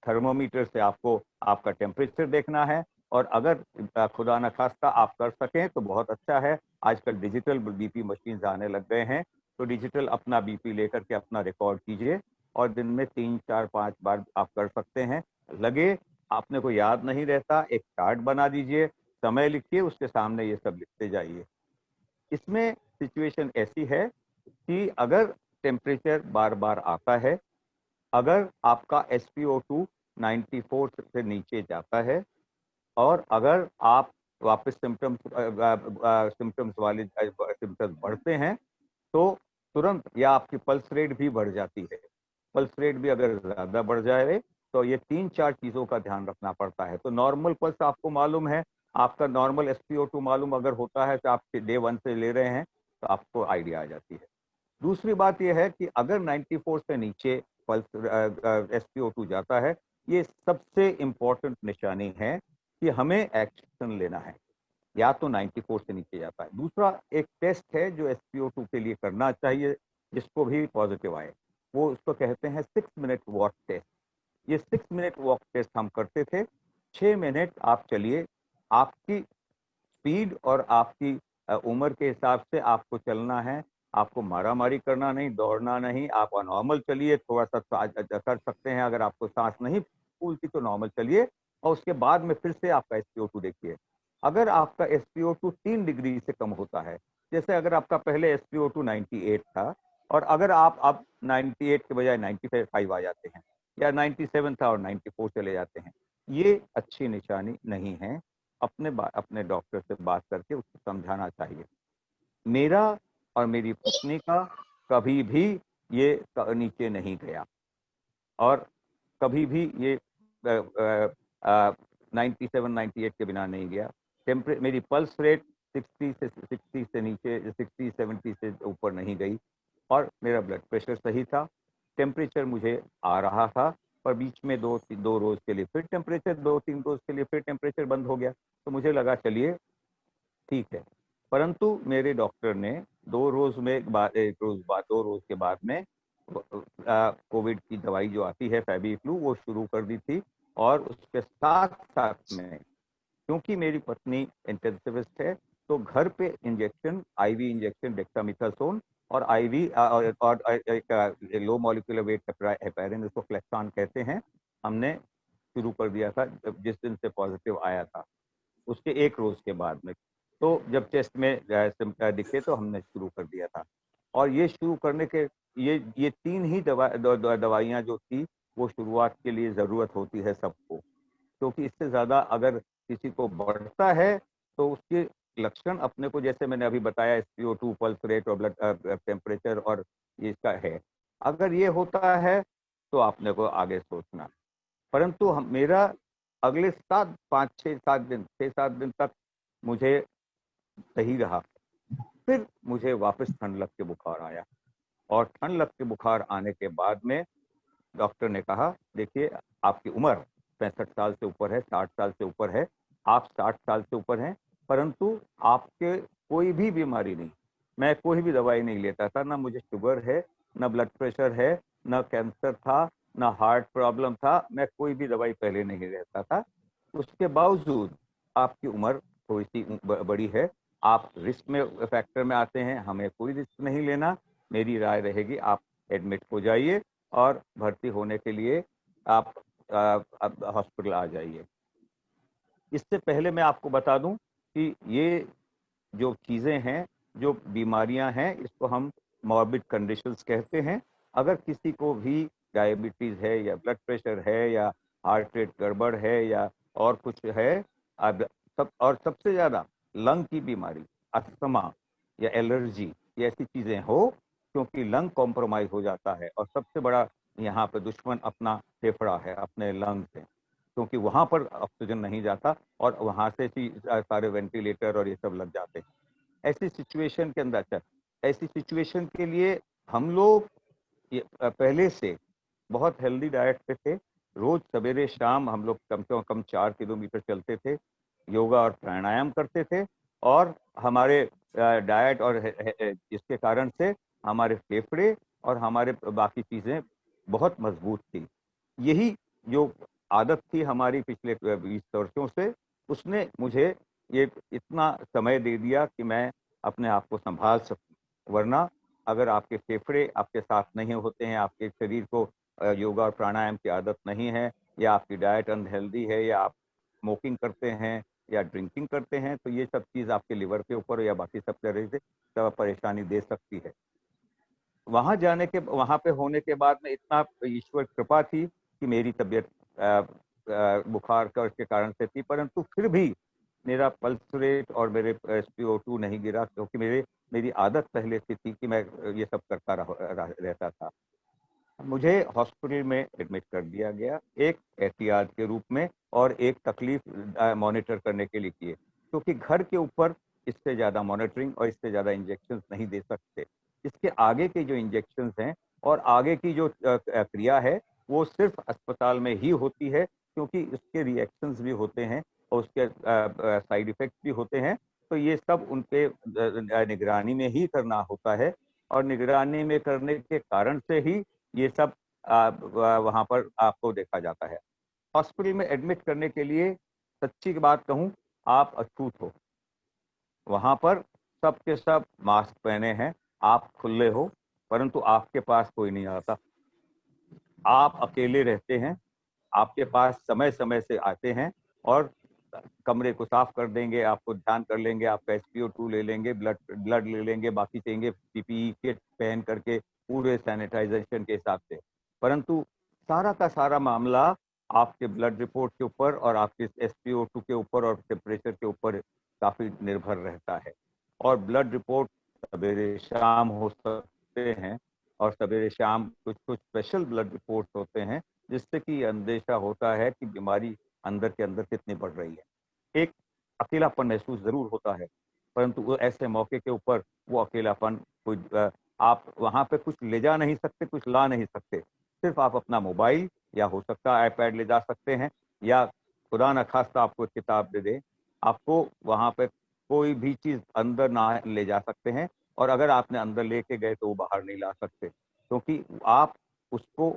थर्मोमीटर से आपको आपका टेम्परेचर देखना है, और अगर खुदा न खास्ता आप कर सकें तो बहुत अच्छा है। आजकल डिजिटल BP मशीन आने लग गए हैं, तो डिजिटल अपना BP लेकर के अपना रिकॉर्ड कीजिए और दिन में 3, 4, 5 बार आप कर सकते हैं। लगे आपने को याद नहीं रहता, एक चार्ट बना दीजिए, समय लिखिए, उसके सामने ये सब लिखते जाइए। इसमें सिचुएशन ऐसी है कि अगर टेम्परेचर बार बार आता है, अगर आपका SpO2 94 से नीचे जाता है, और अगर आप वापस सिम्टम्स बढ़ते हैं, तो तुरंत, या आपकी पल्स रेट भी बढ़ जाती है। पल्स रेट भी अगर ज्यादा बढ़ जाए तो ये 3-4 चीजों का ध्यान रखना पड़ता है। तो नॉर्मल पल्स आपको मालूम है, आपका नॉर्मल SpO2 मालूम अगर होता है तो आप डे 1 से ले रहे हैं, तो आपको आइडिया आ जाती है। दूसरी बात यह है कि अगर 94 से नीचे पल्स SpO2 जाता है, ये सबसे इम्पोर्टेंट निशानी है कि हमें एक्शन लेना है। या तो 94 से नीचे जाता है। दूसरा एक टेस्ट है जो SpO2 के लिए करना चाहिए, जिसको भी पॉजिटिव आए, वो उसको कहते हैं 6 मिनट वॉक टेस्ट। ये 6 मिनट वॉक टेस्ट हम करते थे। 6 मिनट आप चलिए, आपकी स्पीड और आपकी उम्र के हिसाब से आपको चलना है। आपको मारामारी करना नहीं, दौड़ना नहीं, आप नॉर्मल चलिए, थोड़ा सा कर सकते हैं। अगर आपको सांस नहीं फूलती तो नॉर्मल चलिए, और उसके बाद में फिर से आपका SpO2 देखिए। अगर आपका SpO2 3 डिग्री से कम होता है, जैसे अगर आपका पहले SpO2 98 था, और अगर आप अब 98 के बजाय 95 आ जाते हैं, या 97 था और 94 चले जाते हैं, ये अच्छी निशानी नहीं है। अपने डॉक्टर से बात करके उसको समझाना चाहिए। मेरा और मेरी पत्नी का कभी भी ये नीचे नहीं गया, और कभी भी ये 97-98 के बिना नहीं गया। मेरी पल्स रेट 60 से नीचे, 60-70 से ऊपर नहीं गई, और मेरा ब्लड प्रेशर सही था। टेम्परेचर मुझे आ रहा था, पर बीच में 2 रोज के लिए फिर टेम्परेचर, 2-3 रोज के लिए फिर टेम्परेचर बंद हो गया। तो मुझे लगा चलिए ठीक है। परंतु मेरे डॉक्टर ने 2 रोज में बाद, 1 रोज बाद, 2 रोज के बाद में कोविड की दवाई जो आती है फैबी फ्लू, वो शुरू कर दी थी। और उसके साथ साथ में, क्योंकि मेरी पत्नी इंटेंसिविस्ट है, तो घर पे इंजेक्शन, आईवी इंजेक्शन डेक्सामेथासोन और आईवी और एक लो मॉलिक्यूलर वेट हेपेरिन, इसको फ्लेक्सान कहते हैं, हमने शुरू कर दिया था जिस दिन से पॉजिटिव आया था, उसके 1 रोज के बाद में। तो जब टेस्ट में दिखे तो हमने शुरू कर दिया था। और ये शुरू करने के ये 3 ही दवाइयाँ जो थी, वो शुरुआत के लिए ज़रूरत होती है सबको, क्योंकि इससे ज़्यादा अगर किसी को बढ़ता है तो उसके लक्षण अपने को, जैसे मैंने अभी बताया, SpO2, पल्स रेट और ब्लड टेम्परेचर और ये इसका है, अगर ये होता है तो आपने को आगे सोचना है। परंतु मेरा अगले 6-7 दिन तक मुझे सही रहा। फिर मुझे वापस ठंड लग के बुखार आया, और ठंड लग के बुखार आने के बाद में डॉक्टर ने कहा, देखिए आपकी उम्र 65 साल से ऊपर है, 60 साल से ऊपर है, आप 60 साल से ऊपर हैं, परंतु आपके कोई भी बीमारी नहीं, मैं कोई भी दवाई नहीं लेता था, ना मुझे शुगर है, ना ब्लड प्रेशर है, ना कैंसर था, ना हार्ट प्रॉब्लम था, मैं कोई भी दवाई पहले नहीं लेता था। उसके बावजूद आपकी उम्र थोड़ी सी बड़ी है, आप रिस्क में फैक्टर में आते हैं, हमें कोई रिस्क नहीं लेना। मेरी राय रहेगी आप एडमिट हो जाइए और भर्ती होने के लिए आप हॉस्पिटल आ जाइए। इससे पहले मैं आपको बता दूं कि ये जो चीज़ें हैं, जो बीमारियां हैं, इसको हम मॉर्बिड कंडीशंस कहते हैं। अगर किसी को भी डायबिटीज़ है या ब्लड प्रेशर है या हार्ट रेट गड़बड़ है या और कुछ है, अब सबसे ज़्यादा लंग की बीमारी, अस्थमा या एलर्जी, ये ऐसी चीज़ें हो, क्योंकि लंग कॉम्प्रोमाइज हो जाता है, और सबसे बड़ा यहाँ पे दुश्मन अपना फेफड़ा है, अपने लंग्स है, क्योंकि वहाँ पर ऑक्सीजन नहीं जाता और वहाँ से ही सारे वेंटिलेटर और ये सब लग जाते हैं। ऐसी सिचुएशन के अंदर, अच्छा, ऐसी सिचुएशन के लिए हम लोग पहले से बहुत हेल्दी डाइट पे थे। रोज सवेरे शाम हम लोग कम से कम 4 किलोमीटर चलते थे, योगा और प्राणायाम करते थे, और हमारे डाइट और इसके कारण से हमारे फेफड़े और हमारे बाकी चीज़ें बहुत मजबूत थी। यही जो आदत थी हमारी पिछले 20 वर्षों से, उसने मुझे ये इतना समय दे दिया कि मैं अपने आप को संभाल सकूं। वरना अगर आपके फेफड़े आपके साथ नहीं होते हैं, आपके शरीर को योगा और प्राणायाम की आदत नहीं है, या आपकी डाइट अनहेल्दी है, या आप स्मोकिंग करते हैं या ड्रिंकिंग करते हैं, तो ये सब चीज़ आपके लिवर के ऊपर या बाकी सब तरह से परेशानी दे सकती है। वहां पे होने के बाद में इतना ईश्वर कृपा थी कि मेरी तबीयत बुखार का उसके कारण से थी, परंतु फिर भी मेरा पल्स रेट और मेरे SpO2 नहीं गिरा, क्योंकि मेरी आदत पहले से थी कि मैं ये सब करता रहता था। मुझे हॉस्पिटल में एडमिट कर दिया गया, एक एहतियात के रूप में और एक तकलीफ मॉनिटर करने के लिए किए, क्योंकि घर के ऊपर इससे ज़्यादा मॉनिटरिंग और इससे ज़्यादा इंजेक्शन नहीं दे सकते। इसके आगे के जो इंजेक्शन हैं और आगे की जो क्रिया है, वो सिर्फ अस्पताल में ही होती है, क्योंकि उसके रिएक्शंस भी होते हैं और उसके साइड इफेक्ट्स भी होते हैं। तो ये सब उनके निगरानी में ही करना होता है, और निगरानी में करने के कारण से ही ये सब वहाँ पर आपको देखा जाता है। हॉस्पिटल में एडमिट करने के लिए, सच्ची बात कहूँ, आप अछूत हो। वहाँ पर सब के सब मास्क पहने हैं, आप खुले हो, परंतु आपके पास कोई नहीं आता। आप अकेले रहते हैं, आपके पास समय समय से आते हैं और कमरे को साफ कर देंगे, आपको ध्यान कर लेंगे, आपका SpO2 ले लेंगे, ब्लड ले लेंगे, बाकी चाहिए PPE किट पहन करके पूरे सैनिटाइजेशन के हिसाब से। परंतु सारा का सारा मामला आपके ब्लड रिपोर्ट के ऊपर और आपके SpO2 के ऊपर और टेम्परेचर के ऊपर काफी निर्भर रहता है। और ब्लड रिपोर्ट सवेरे शाम हो सकते हैं, और सवेरे शाम कुछ कुछ स्पेशल ब्लड रिपोर्ट्स होते हैं, जिससे कि अंदेशा होता है कि बीमारी अंदर के अंदर कितनी बढ़ रही है। एक अकेलापन महसूस जरूर होता है, परंतु वो ऐसे मौके के ऊपर वो अकेलापन कोई आप वहां पे कुछ ले जा नहीं सकते, कुछ ला नहीं सकते। सिर्फ आप अपना मोबाइल या हो सकता है आईपैड ले जा सकते हैं, या खुदा न खास्ता आपको एक किताब दे दे, आपको वहां पे कोई भी चीज अंदर ना ले जा सकते हैं। और अगर आपने अंदर लेके गए तो वो बाहर नहीं ला सकते, क्योंकि आप उसको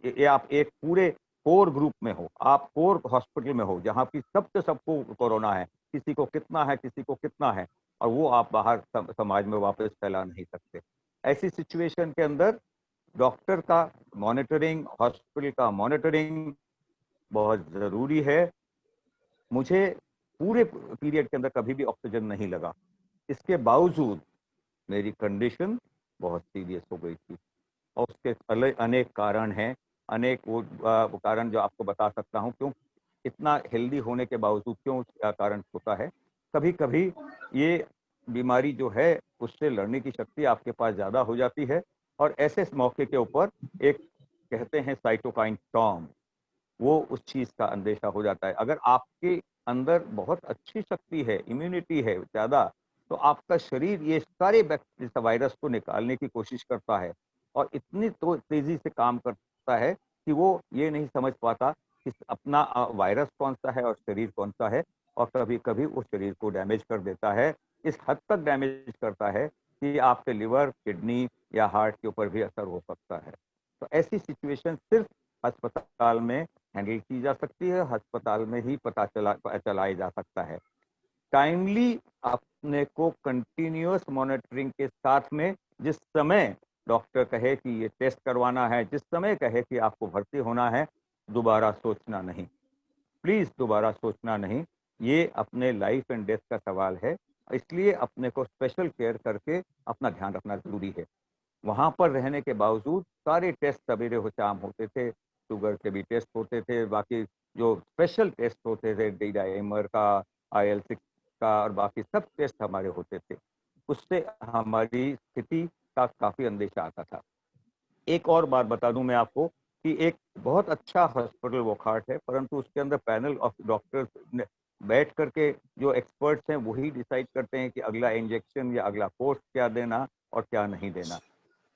ये आप एक पूरे कोर ग्रुप में हो, आप कोर हॉस्पिटल में हो, जहाँ की सबसे सबको कोरोना है, किसी को कितना है, किसी को कितना है, और वो आप बाहर समाज में वापस फैला नहीं सकते। ऐसी सिचुएशन के अंदर डॉक्टर का मॉनिटरिंग, हॉस्पिटल का मॉनिटरिंग बहुत जरूरी है। मुझे पूरे पीरियड के अंदर कभी भी ऑक्सीजन नहीं लगा, इसके बावजूद मेरी कंडीशन बहुत सीरियस हो गई थी, और उसके अनेक कारण हैं, अनेक वो कारण जो आपको बता सकता हूँ क्यों इतना हेल्दी होने के बावजूद क्यों कारण होता है। कभी कभी ये बीमारी जो है उससे लड़ने की शक्ति आपके पास ज्यादा हो जाती है, और ऐसे मौके के ऊपर एक कहते हैं साइटोकाइन स्टॉर्म, वो उस चीज का अंदेशा हो जाता है। अगर आपके अंदर बहुत अच्छी शक्ति है, इम्यूनिटी है ज्यादा, तो आपका शरीर ये सारे बैक्टीरिया वायरस को निकालने की कोशिश करता है, और इतनी तो तेजी से काम करता है कि वो ये नहीं समझ पाता कि अपना वायरस कौन सा है और शरीर कौन सा है, और कभी कभी वो शरीर को डैमेज कर देता है। इस हद तक डैमेज करता है कि आपके लिवर, किडनी या हार्ट के ऊपर भी असर हो सकता है। तो ऐसी सिचुएशन सिर्फ अस्पताल में हैंडल की जा सकती है, अस्पताल में ही पता चलाया जा सकता है। टाइमली अपने को कंटिन्यूअस मॉनिटरिंग के साथ में, जिस समय डॉक्टर कहे कि ये टेस्ट करवाना है, जिस समय कहे कि आपको भर्ती होना है, दोबारा सोचना नहीं, प्लीज दोबारा सोचना नहीं। ये अपने लाइफ एंड डेथ का सवाल है, इसलिए अपने को स्पेशल केयर करके अपना ध्यान रखना जरूरी है। वहां पर रहने के बावजूद सारे टेस्ट सवेरे हो शाम होते थे, शुगर के भी टेस्ट होते थे, बाकी जो स्पेशल टेस्ट होते थे डी डाइमर का, IL-6 का, और बाकी सब टेस्ट हमारे होते थे। उससे हमारी स्थिति का काफी अंदेशा आता था। एक और बात बता दूं मैं आपको कि एक बहुत अच्छा हॉस्पिटल वोकहार्ट है, परंतु उसके अंदर पैनल ऑफ डॉक्टर्स बैठ करके जो एक्सपर्ट्स हैं वही डिसाइड करते हैं कि अगला इंजेक्शन या अगला कोर्स क्या देना और क्या नहीं देना।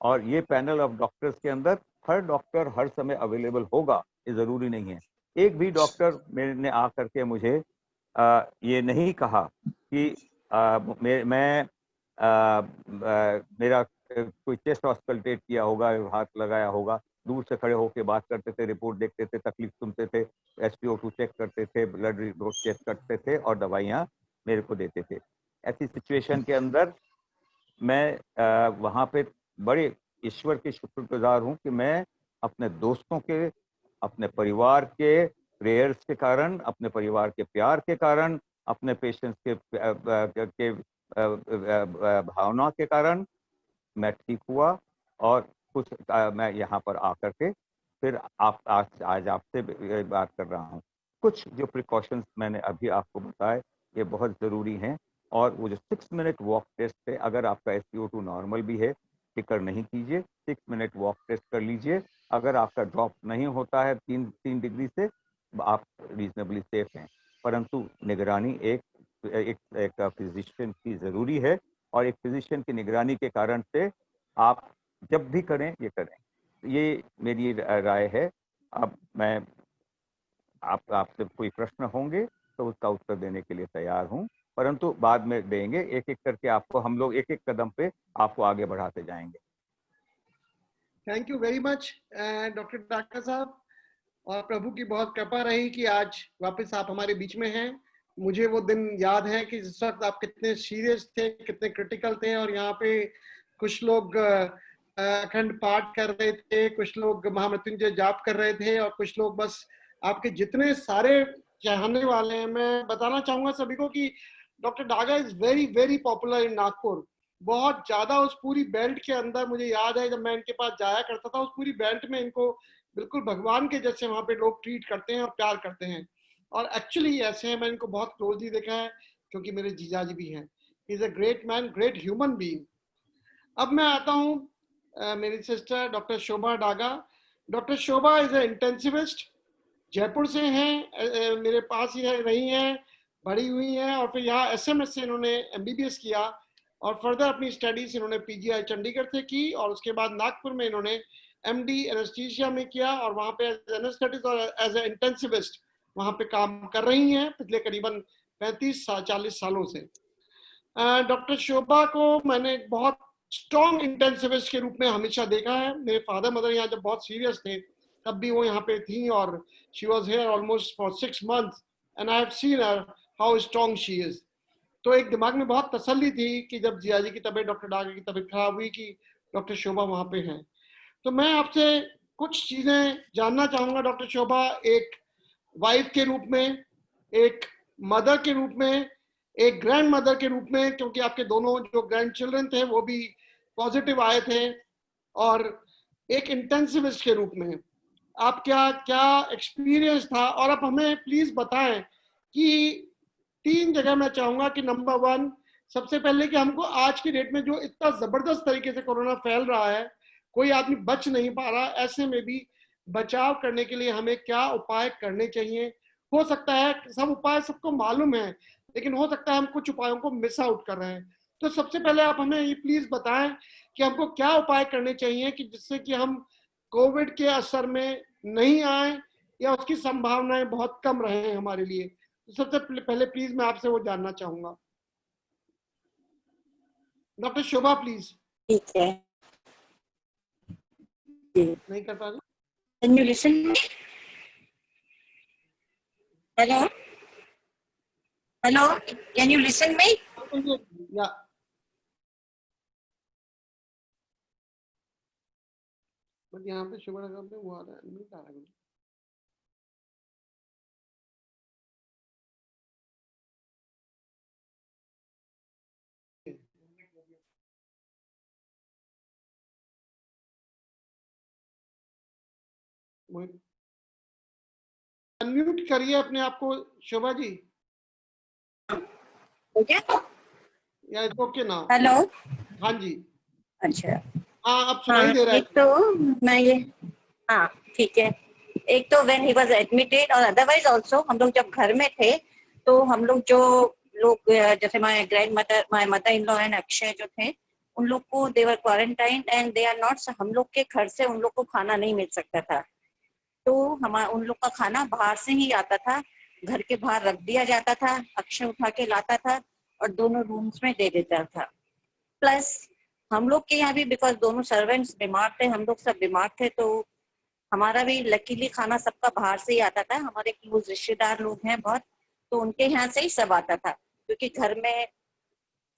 और ये पैनल ऑफ डॉक्टर्स के अंदर हर डॉक्टर हर समय अवेलेबल होगा ये जरूरी नहीं है। एक भी डॉक्टर ने आकर के मुझे ये नहीं कहा कि मैं मेरा कोई चेस्ट ऑस्कल्टेट किया होगा, हाथ लगाया होगा। दूर से खड़े होकर बात करते थे, रिपोर्ट देखते थे, तकलीफ सुनते थे, SpO2 चेक करते थे, ब्लड रिपोर्ट चेक करते थे और दवाइयाँ मेरे को देते थे। ऐसी सिचुएशन के अंदर मैं वहाँ पे बड़े ईश्वर के शुक्रगुजार हूँ कि मैं अपने दोस्तों के, अपने परिवार के प्रेयर्स के कारण, अपने परिवार के प्यार के कारण, अपने पेशेंट्स के भावना के कारण मैं ठीक हुआ, और कुछ मैं यहाँ पर आकर के फिर आज आपसे बात कर रहा हूँ। कुछ जो प्रिकॉशंस मैंने अभी आपको बताए ये बहुत ज़रूरी हैं, और वो जो 6 मिनट वॉक टेस्ट है, अगर आपका SpO2 नॉर्मल भी है, फिक्र नहीं कीजिए, 6 मिनट वॉक टेस्ट कर लीजिए। अगर आपका ड्रॉप नहीं होता है 3 डिग्री से, आप रीजनेबली सेफ हैं, परंतु निगरानी एक फिजिशियन की ज़रूरी है, और एक फिजिशियन की निगरानी के कारण से आप जब भी करें ये करें। ये मेरी राय है। अब मैं आपसे कोई प्रश्न होंगे तो उसका उत्तर देने के लिए तैयार हूं, परंतु बाद में देंगे, एक एक करके आपको हम लोग एक एक कदम पे आपको आगे बढ़ाते जाएंगे। Thank you very much doctor डाका साहब, और प्रभु की बहुत कृपा रही कि आज वापस आप हमारे बीच में हैं। मुझे वो दिन याद है कि जिस वक्त आप कितने सीरियस थे, कितने क्रिटिकल थे, और यहाँ पे कुछ लोग अखंड पाठ कर रहे थे, कुछ लोग महामृत्युंजय जाप कर रहे थे, और कुछ लोग बस आपके जितने सारे चाहने वाले हैं। मैं बताना चाहूंगा सभी को कि doctor Daga is very very popular in Nagpur, बहुत ज्यादा। उस पूरी बेल्ट के अंदर मुझे याद है जब मैं इनके पास जाया करता था, उस पूरी बेल्ट में इनको बिल्कुल भगवान के जैसे वहां पे लोग ट्रीट करते हैं और प्यार करते हैं, और एक्चुअली ऐसे हैं। मैं इनको बहुत क्लोजली देखा है क्योंकि मेरे जीजाजी भी हैं। He is a great man, great human being. अब मैं आता हूँ मेरी sister doctor Shobha Daga. Doctor Shobha is a intensivist, Jaipur से हैं, मेरे पास ही रही हैं, बढ़ी हुई हैं और फिर यहाँ एसएमएस से इन्होंने एमबीबीएस किया और फर्दर अपनी स्टडीज इन्होंने पीजीआई चंडीगढ़ से की और उसके बाद नागपुर में इन्होंने एमडी एनेस्थीसिया में किया और वहाँ पे एनेस्थेटिस्ट और एज ए इंटेंसिविस्ट वहाँ पे काम कर रही हैं पिछले करीबन 35-40 सालों से। डॉक्टर शोभा को मैंने बहुत स्ट्रॉन्ग इंटेंसिविस्ट के रूप में हमेशा देखा है। मेरे फादर मदर यहाँ जब बहुत सीरियस थे तब भी वो यहाँ पे थी और she was here almost for 6 months and I have seen her how strong she is. तो एक दिमाग में बहुत तसल्ली थी कि जब जिया जी की तबीयत, डॉक्टर डागे की तबीयत खराब हुई कि डॉक्टर शोभा वहाँ पे हैं। तो मैं आपसे कुछ चीजें जानना चाहूंगा डॉक्टर शोभा, एक वाइफ के रूप में, एक मदर के रूप में, एक ग्रैंड मदर के रूप में, क्योंकि आपके दोनों जो ग्रैंड चिल्ड्रन थे वो भी पॉजिटिव आए थे, और एक इंटेंसिविस्ट के रूप में आप क्या क्या एक्सपीरियंस था। और आप हमें प्लीज बताएं कि 3 जगह मैं चाहूंगा कि नंबर 1 सबसे पहले कि हमको आज की डेट में जो इतना जबरदस्त तरीके से कोरोना फैल रहा है, कोई आदमी बच नहीं पा रहा, ऐसे में भी बचाव करने के लिए हमें क्या उपाय करने चाहिए। हो सकता है सब उपाय सबको मालूम है, लेकिन हो सकता है हम कुछ उपायों को मिस आउट कर रहे हैं। तो सबसे पहले आप हमें ये प्लीज बताएं कि हमको क्या उपाय करने चाहिए कि जिससे कि हम कोविड के असर में नहीं आए या उसकी संभावनाएं बहुत कम रहे हमारे लिए। तो सबसे पहले प्लीज मैं आपसे वो जानना चाहूंगा। Doctor Shobha please. ठीक है जी। नहीं कर पा रही? Can you listen? Hello? Hello? Can you listen me? या बट यहाँ पे शुगर पे वो आ रहा है, नहीं आ रहा है। अनम्यूट करिए अपने आप को शोभा जी। Okay? या ओके ना? Hello? हाँ जी, अच्छा हाँ अब सुनाई दे रहा एक है। तो मैं ये हाँ ठीक है। एक तो व्हेन ही वाज एडमिटेड और अदरवाइज आल्सो हम लोग जब घर में थे तो हम लोग जो लोग जैसे my grandmother, my mother in law and Akshay जो थे उन लोग को they were quarantine and they are not, हम लोग के घर से उन लोग को खाना नहीं मिल सकता था, तो हमारा उन लोग का खाना बाहर से ही आता था, घर के बाहर रख दिया जाता था, अक्षय उठा के लाता था और दोनों रूम्स में दे देता था। प्लस हम लोग के यहाँ भी बिकॉज दोनों सर्वेंट्स बीमार थे, हम लोग सब बीमार थे, तो हमारा भी लकीली खाना सबका बाहर से ही आता था। हमारे क्लोज रिश्तेदार लोग हैं बहुत, तो उनके यहाँ से ही सब आता था, क्योंकि घर में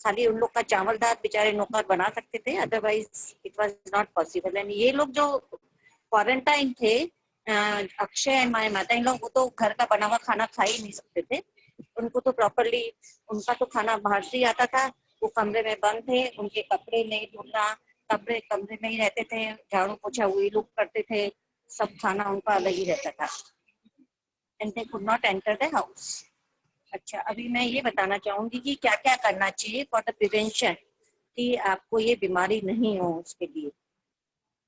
खाली उन लोग का चावल दाल बेचारे नौकर बना सकते थे, otherwise it was not possible. And ये लोग जो क्वारंटाइन थे Akshay and my mother in law, वो तो घर का बना हुआ खाना खा ही नहीं सकते थे, उनको तो प्रॉपरली उनका तो खाना बाहर से ही आता था। वो कमरे में बंद थे, उनके कपड़े नहीं धोना, कपड़े कमरे में ही रहते थे, झाड़ू पोछा वही लोग करते थे, सब खाना उनका अलग ही रहता था and they could not enter the house. अच्छा, अभी मैं ये बताना चाहूंगी कि क्या क्या करना चाहिए फॉर द प्रिवेंशन कि आपको ये बीमारी नहीं हो। उसके लिए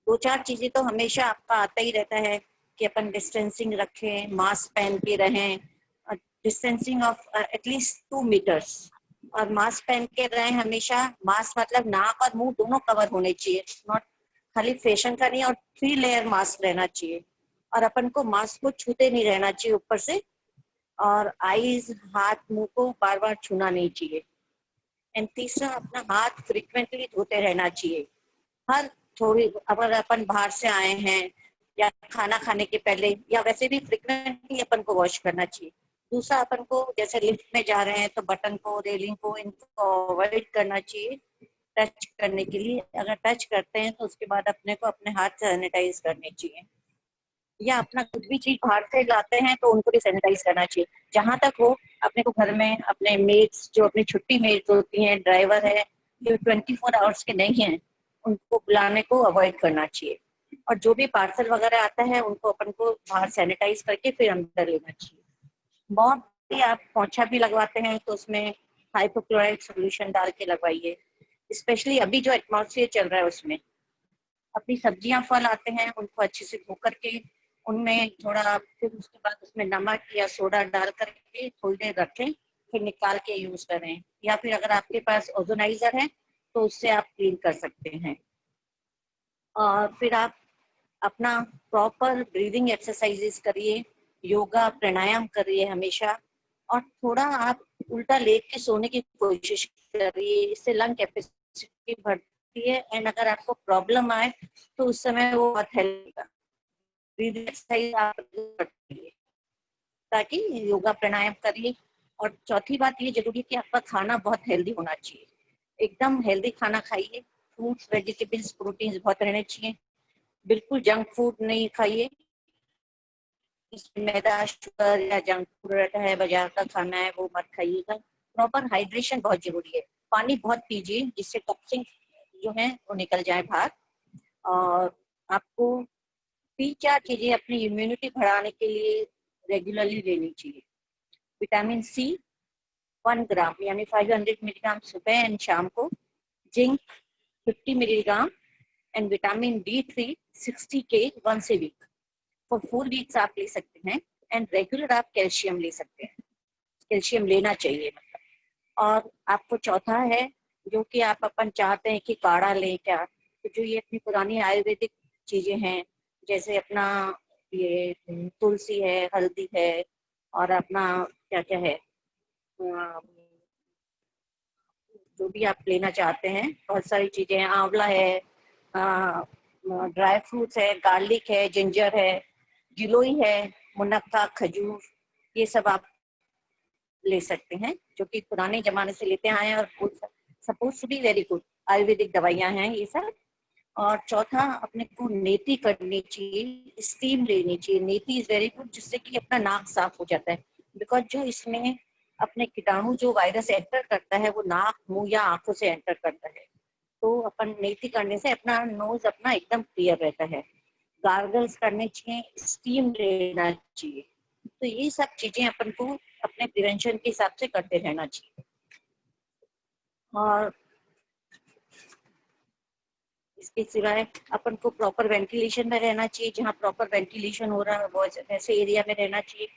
2-4 चीजें तो हमेशा आपका आता ही रहता है कि अपन डिस्टेंसिंग रखें, मास्क पहन के रहें, डिस्टेंसिंग ऑफ एटलीस्ट 2 meters, और मास्क पहन के रहें हमेशा। मास्क मतलब नाक और मुंह दोनों कवर होने चाहिए, नॉट खाली फेशियल का नहीं, और 3 लेयर मास्क रहना चाहिए, और अपन को मास्क को छूते नहीं रहना चाहिए ऊपर से, और आईज हाथ मुंह को बार बार छूना नहीं चाहिए। एंड तीसरा, अपना हाथ फ्रिक्वेंटली धोते रहना चाहिए, हर थोड़ी, अगर अपन बाहर से आए हैं या खाना खाने के पहले या वैसे भी फ्रिक्वेंटली अपन को वॉश करना चाहिए। दूसरा, अपन को जैसे लिफ्ट में जा रहे हैं तो बटन को, रेलिंग को, इनको अवॉइड करना चाहिए टच करने के लिए। अगर टच करते हैं तो उसके बाद अपने को अपने हाथ सैनिटाइज करने चाहिए, या अपना कुछ भी चीज बाहर से लाते हैं तो उनको भी सैनिटाइज करना चाहिए। जहां तक हो अपने को घर में अपने मेड्स, जो अपनी छुट्टी मेड्स होती हैं, ड्राइवर है, जो 24 आवर्स के नहीं है, उनको बुलाने को अवॉइड करना चाहिए। और जो भी पार्सल वगैरह आता है उनको अपन को बाहर सैनिटाइज करके फिर अंदर लेना चाहिए। बहुत ही आप पोंछा भी लगवाते हैं तो उसमें हाइपोक्लोराइड सोल्यूशन डाल के लगवाइए, स्पेशली अभी जो एटमॉस्फेयर चल रहा है उसमें। अपनी सब्जियां फल आते हैं उनको अच्छे से धो करके उनमें थोड़ा, फिर उसके बाद उसमें नमक या सोडा डाल करके थोड़ी देर रखें, फिर निकाल के यूज करें, या फिर अगर आपके पास ओजोनाइजर है तो उससे आप क्लीन कर सकते हैं। और फिर आप अपना प्रॉपर ब्रीदिंग एक्सरसाइजेस करिए, योगा प्राणायाम करिए हमेशा, और थोड़ा आप उल्टा लेट के सोने की कोशिश करिए, इससे लंग कैपेसिटी बढ़ती है। एंड अगर आपको प्रॉब्लम आए तो उस समय वो बहुत हेल्प होगा। ब्रीदिंग एक्सरसाइज आप करिए ताकि योगा प्राणायाम करिए। और चौथी बात ये जरूरी है कि आपका खाना बहुत हेल्दी होना चाहिए, एकदम हेल्दी खाना खाइए, फ्रूट्स वेजिटेबल्स प्रोटीन्स बहुत रहने चाहिए, बिल्कुल जंक फूड नहीं खाइए, इसमें मैदा शुगर या जंक फूड रहता है, बाजार का खाना है वो मत खाइएगा। प्रॉपर हाइड्रेशन बहुत जरूरी है, पानी बहुत पीजिए जिससे टॉक्सिन जो है वो निकल जाए बाहर। और आपको 3-4 चीजें अपनी इम्यूनिटी बढ़ाने के लिए रेगुलरली लेनी चाहिए। विटामिन सी 1 ग्राम यानी 500 मिलीग्राम सुबह एंड शाम को, zinc 50 milligram, and vitamin D3 60 के once a week for 4 weeks आप ले सकते हैं। एंड रेगुलर आप कैल्शियम ले सकते हैं, कैल्शियम लेना चाहिए मतलब। और आपको चौथा है जो कि आप अपन चाहते हैं कि काढ़ा लें क्या, तो जो ये अपनी पुरानी आयुर्वेदिक चीजें हैं, जैसे अपना ये तुलसी है, हल्दी है, और अपना क्या क्या है, जो भी आप लेना चाहते हैं, बहुत सारी चीजें हैं, आंवला है, ड्राई फ्रूट्स है, गार्लिक है, जिंजर है, गिलोई है, मुनक्का, खजूर, ये सब आप ले सकते हैं, जो कि पुराने जमाने से लेते आए हैं और suppose to be very good Ayurvedic दवाइयां हैं ये सब। और चौथा, अपने को नेती करनी चाहिए, स्टीम लेनी चाहिए। नेती इज वेरी गुड, जिससे कि अपना नाक साफ हो जाता है, बिकॉज जो इसमें अपने कीटाणु जो वायरस एंटर करता है वो नाक, मुंह या आंखों से एंटर करता है। तो अपन नेती करने से अपना नोज अपना एकदम क्लियर रहता है। गार्गल्स करने चाहिए, स्टीम लेना चाहिए। तो ये सब चीजें अपन को अपने प्रिवेंशन के हिसाब से करते रहना चाहिए। और इसके सिवाय अपन को प्रॉपर वेंटिलेशन में रहना चाहिए, जहाँ प्रॉपर वेंटिलेशन हो रहा है वो ऐसे एरिया में रहना चाहिए।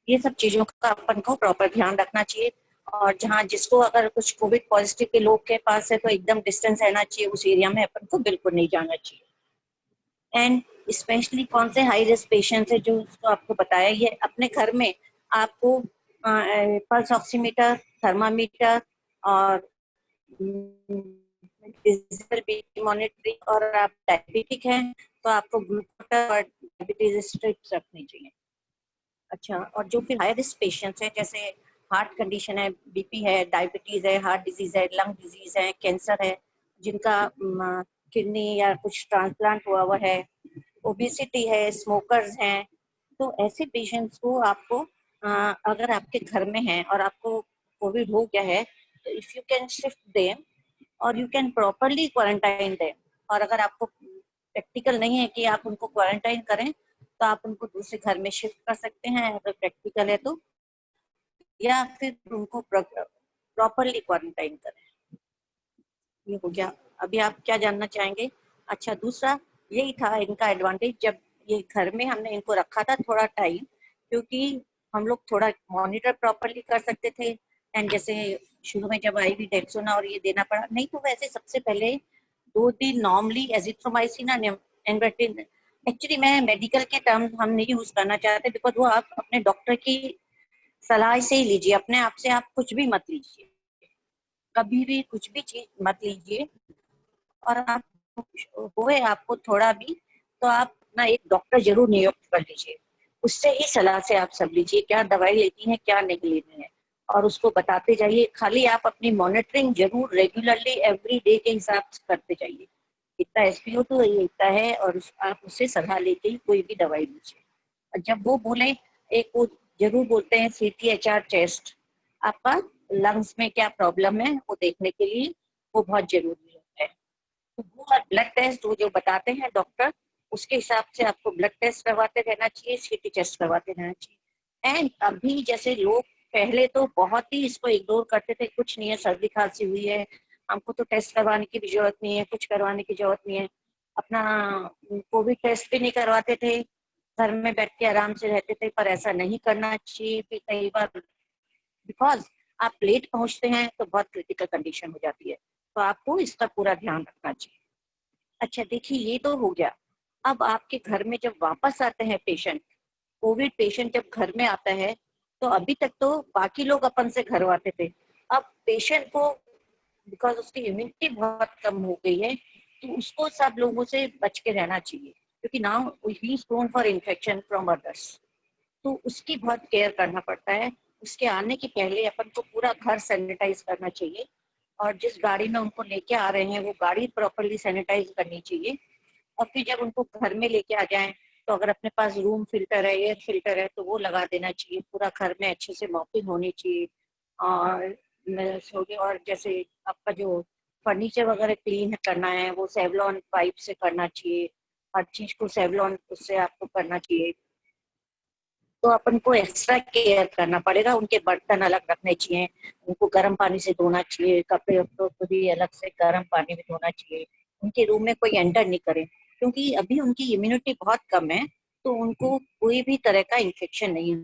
ये सब चीजों का अपन को प्रॉपर ध्यान रखना चाहिए। और जहाँ जिसको अगर कुछ कोविड पॉजिटिव के लोग के पास है तो एकदम डिस्टेंस रहना चाहिए, उस एरिया में अपन को बिल्कुल नहीं जाना चाहिए। एंड स्पेशली कौन से हाई रिस्क पेशेंट्स है जो उसको आपको बताया, ये अपने घर में आपको पल्स ऑक्सीमीटर, थर्मामीटर और डिजिटल बीपी मॉनिटरिंग, और आप डायबिटिक हैं तो आपको ग्लूकोज और डायबिटीज स्ट्रिप्स रखनी चाहिए। अच्छा, और जो फिर हाई रिस्क पेशेंट्स हैं, जैसे हार्ट कंडीशन है, बीपी है, डायबिटीज है, हार्ट डिजीज है, लंग डिजीज है, कैंसर है, जिनका किडनी या कुछ ट्रांसप्लांट हुआ है, ओबेसिटी है, स्मोकर्स हैं, तो ऐसे पेशेंट्स को आपको अगर आपके घर में है और आपको कोविड हो गया है, तो if you can shift them और you can properly quarantine them. और अगर आपको प्रैक्टिकल नहीं है कि आप उनको क्वारंटाइन करें तो आप उनको दूसरे घर में शिफ्ट कर सकते हैं अगर प्रैक्टिकल है तो, या फिर उनको प्रॉपरली क्वारंटाइन करें। ये हो गया। अभी आप क्या जानना चाहेंगे? अच्छा, दूसरा यही था इनका एडवांटेज, जब ये घर में हमने इनको रखा था थोड़ा टाइम, क्योंकि हम लोग थोड़ा मॉनिटर प्रॉपरली कर सकते थे। एंड जैसे शुरू में जब आई भी डेक्सोना और ये देना पड़ा, नहीं तो वैसे सबसे पहले 2 दिन नॉर्मली एजिथ्रोमाइसिन और एम्ब्रेटिन, एक्चुअली मैं मेडिकल के टर्म हम नहीं यूज करना चाहते, बिकॉज वो आप अपने डॉक्टर की सलाह से ही लीजिए, अपने आप से आप कुछ भी मत लीजिए, कभी भी कुछ भी चीज मत लीजिए। और आप हुए आपको थोड़ा भी तो आप ना एक डॉक्टर जरूर नियुक्त कर लीजिए, उससे ही सलाह से आप सब लीजिए क्या दवाई लेनी है क्या नहीं लेनी है, और उसको बताते जाइए। खाली आप अपनी मॉनिटरिंग जरूर रेगुलरली एवरी डे के हिसाब से करते जाइए, इतना SPO तो ये इतना है, और आप उससे सलाह लेके ही कोई भी दवाई लीजिए। और जब वो बोले, एक वो जरूर बोलते हैं CTHR टेस्ट, आपका लंग्स में क्या प्रॉब्लम है वो देखने के लिए, वो बहुत जरूरी है। तो वो ब्लड टेस्ट वो जो बताते हैं डॉक्टर, उसके हिसाब से आपको ब्लड टेस्ट करवाते रहना चाहिए, CT टेस्ट करवाते रहना चाहिए। एंड अभी जैसे लोग पहले तो बहुत ही इसको इग्नोर करते थे, कुछ नहीं है, सर्दी खांसी हुई है, हमको तो टेस्ट करवाने की भी जरूरत नहीं है, कुछ करवाने की जरूरत नहीं है, अपना कोविड टेस्ट भी नहीं करवाते थे, घर में बैठ के आराम से रहते थे। पर ऐसा नहीं करना चाहिए कई बार, बिकॉज आप लेट पहुंचते हैं तो बहुत क्रिटिकल कंडीशन हो जाती है, तो आपको इसका पूरा ध्यान रखना चाहिए। अच्छा देखिए, ये तो हो गया। अब आपके घर में जब वापस आते हैं पेशेंट, कोविड पेशेंट जब घर में आता है, तो अभी तक तो बाकी लोग अपन से घर आते थे, अब पेशेंट को बिकॉज उसकी इम्यूनिटी बहुत कम हो गई है, तो उसको सब लोगों से बच के रहना चाहिए, क्योंकि now he is prone for infection from others. तो उसकी बहुत केयर करना पड़ता है। उसके आने के पहले अपन को पूरा घर सैनिटाइज करना चाहिए, और जिस गाड़ी में उनको लेके आ रहे हैं वो गाड़ी प्रॉपरली सैनिटाइज करनी चाहिए। और फिर जब उनको घर में लेके आ जाएं, तो अगर अपने पास रूम फिल्टर है, एयर फिल्टर है, तो वो लगा देना चाहिए। पूरा घर में अच्छे से मॉपिंग होनी चाहिए। और जैसे आपका जो फर्नीचर वगैरह क्लीन करना है, वो सेवलॉन पाइप से करना चाहिए। हर चीज को सेवलॉन उससे आपको करना चाहिए। तो अपन को एक्स्ट्रा केयर करना पड़ेगा। उनके बर्तन अलग रखने चाहिए, उनको गर्म पानी से धोना चाहिए, कपड़े तो खुद ही अलग से गर्म पानी में धोना चाहिए। उनके रूम में कोई एंटर नहीं करे, क्योंकि अभी उनकी इम्यूनिटी बहुत कम है, तो उनको कोई भी तरह का इन्फेक्शन नहीं।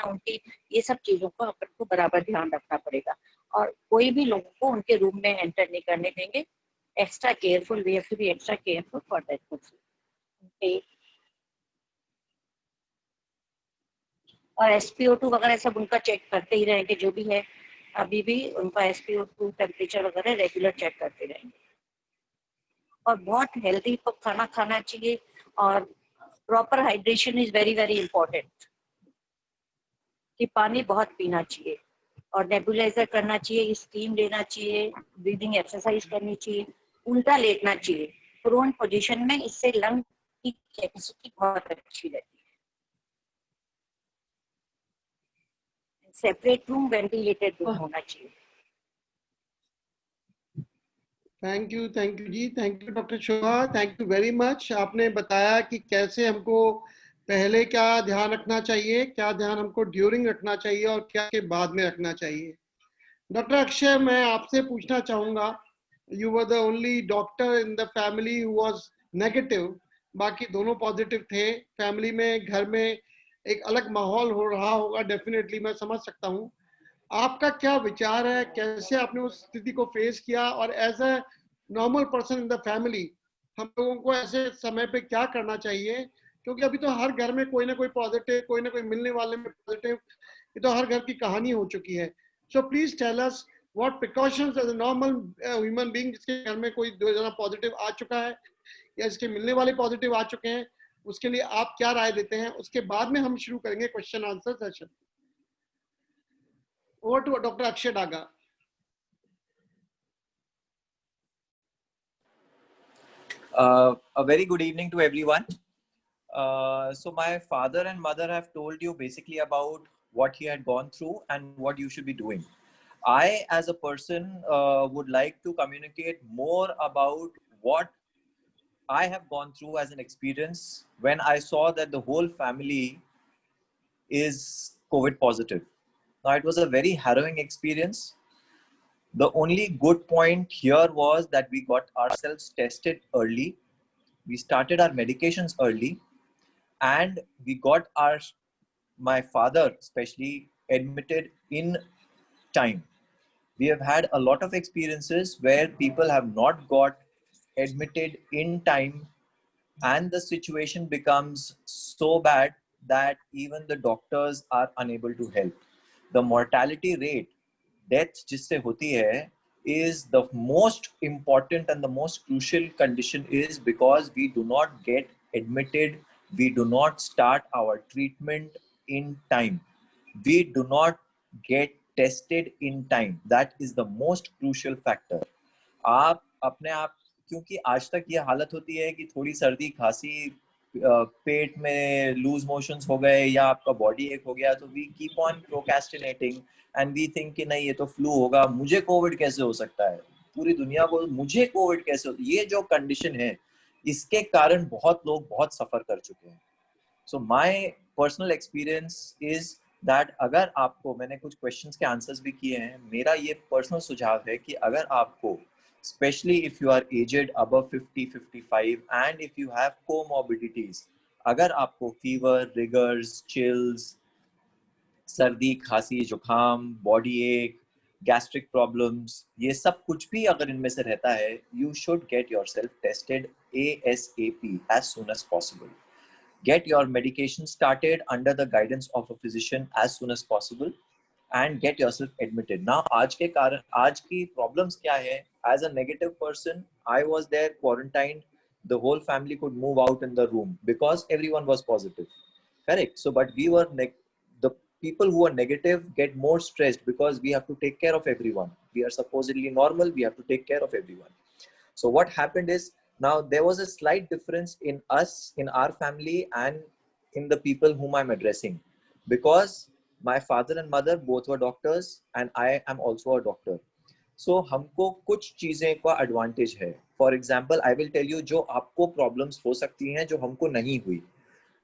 उनकी ये सब चीजों को अपन को बराबर ध्यान रखना पड़ेगा, और कोई भी लोगों को उनके रूम में एंटर नहीं करने देंगे। Extra careful, we have to be extra careful for that person. और SpO2 वगैरह सब उनका चेक करते ही रहेंगे, जो भी है अभी भी उनका SpO2 टेम्परेचर वगैरह रेगुलर चेक करते रहेंगे। और बहुत हेल्दी तो खाना खाना चाहिए, और proper hydration is very very important, कि पानी बहुत पीना चाहिए, और नेबुलाइजर करना चाहिए, स्टीम लेना चाहिए, ब्रीदिंग एक्सरसाइज करनी चाहिए, उल्टा लेटना चाहिए प्रोन पोजीशन में। इससे लंग की कैपेसिटी बहुत अच्छी रहती है। सेपरेट रूम, वेंटिलेटेड रूम होना चाहिए। Thank you ji, thank you doctor Shobha, thank you very much. आपने बताया कि कैसे हमको पहले क्या ध्यान रखना चाहिए, क्या ध्यान हमको ड्यूरिंग रखना चाहिए, और क्या के बाद में रखना चाहिए। डॉक्टर अक्षय, मैं आपसे पूछना चाहूंगा, you were the only doctor in the family who was negative, बाकी दोनों पॉजिटिव थे। फैमिली में, घर में एक अलग माहौल हो रहा होगा, डेफिनेटली मैं समझ सकता हूँ। आपका क्या विचार है, कैसे आपने उस स्थिति को फेस किया, और as a normal person in the family हम लोगों को ऐसे समय पे क्या करना चाहिए? क्योंकि अभी तो हर घर में कोई ना कोई पॉजिटिव, कोई ना कोई मिलने वाले में पॉजिटिव, ये तो हर घर की कहानी हो चुकी है। So please tell us what precautions as a normal human being, जिसके घर में कोई 2 जना पॉजिटिव आ चुका है या इसके मिलने वाले पॉजिटिव आ चुके हैं, उसके लिए आप क्या राय देते हैं? उसके बाद में हम शुरू करेंगे question answer session. Over to Dr. Akshay Daga. A very good evening to everyone. So my father and mother have told you basically about what he had gone through and what you should be doing. I, as a person, would like to communicate more about what I have gone through as an experience when I saw that the whole family is COVID positive. Now, it was a very harrowing experience. The only good point here was that we got ourselves tested early. We started our medications early, and we got my father especially admitted in time. We have had a lot of experiences where people have not got admitted in time, and the situation becomes so bad that even the doctors are unable to help. The mortality rate, death jisse hoti hai, is the most important and the most crucial condition is because we do not get admitted, we do not start our treatment in time, we do not get tested in time. That is the most crucial factor. आप अपने आप, क्योंकि आज तक ये हालत होती है कि थोड़ी सर्दी खांसी, पेट में लूज मोशंस हो गए या आपका बॉडी एक हो गया, तो we keep on procrastinating and we think कि नहीं ये तो फ्लू होगा, मुझे कोविड कैसे हो सकता है, पूरी दुनिया को मुझे कोविड कैसे हो। ये जो कंडीशन है, इसके कारण बहुत लोग बहुत सफर कर चुके हैं. So my personal experience is that अगर आपको, मैंने कुछ क्वेश्चंस के आंसर्स भी किए हैं, मेरा ये पर्सनल सुझाव है कि अगर आपको, especially if you are aged above 50, 55 and if you have comorbidities, अगर आपको फीवर, रिगर्स, चिल्स, सर्दी, खांसी, जुकाम, बॉडी एक, गैस्ट्रिक प्रॉब्लम्स, ये सब कुछ भी अगर इनमें से रहता है, you should get yourself tested ASAP, as soon as possible. Get your medication started under the guidance of a physician as soon as possible and get yourself admitted. Now, आज के कारण, आज की problems क्या है? As a negative person, I was there quarantined. The whole family could move out in the room because everyone was positive. Correct. So, but we were the people who are negative get more stressed because we have to take care of everyone. We are supposedly normal. We have to take care of everyone. So what happened is, now there was a slight difference in us, in our family, and in the people whom I'm addressing, because my father and mother both were doctors and I am also a doctor. So हमको कुछ चीजें का advantage है. For example, I will tell you जो आपको problems हो सकती हैं जो हमको नहीं हुई,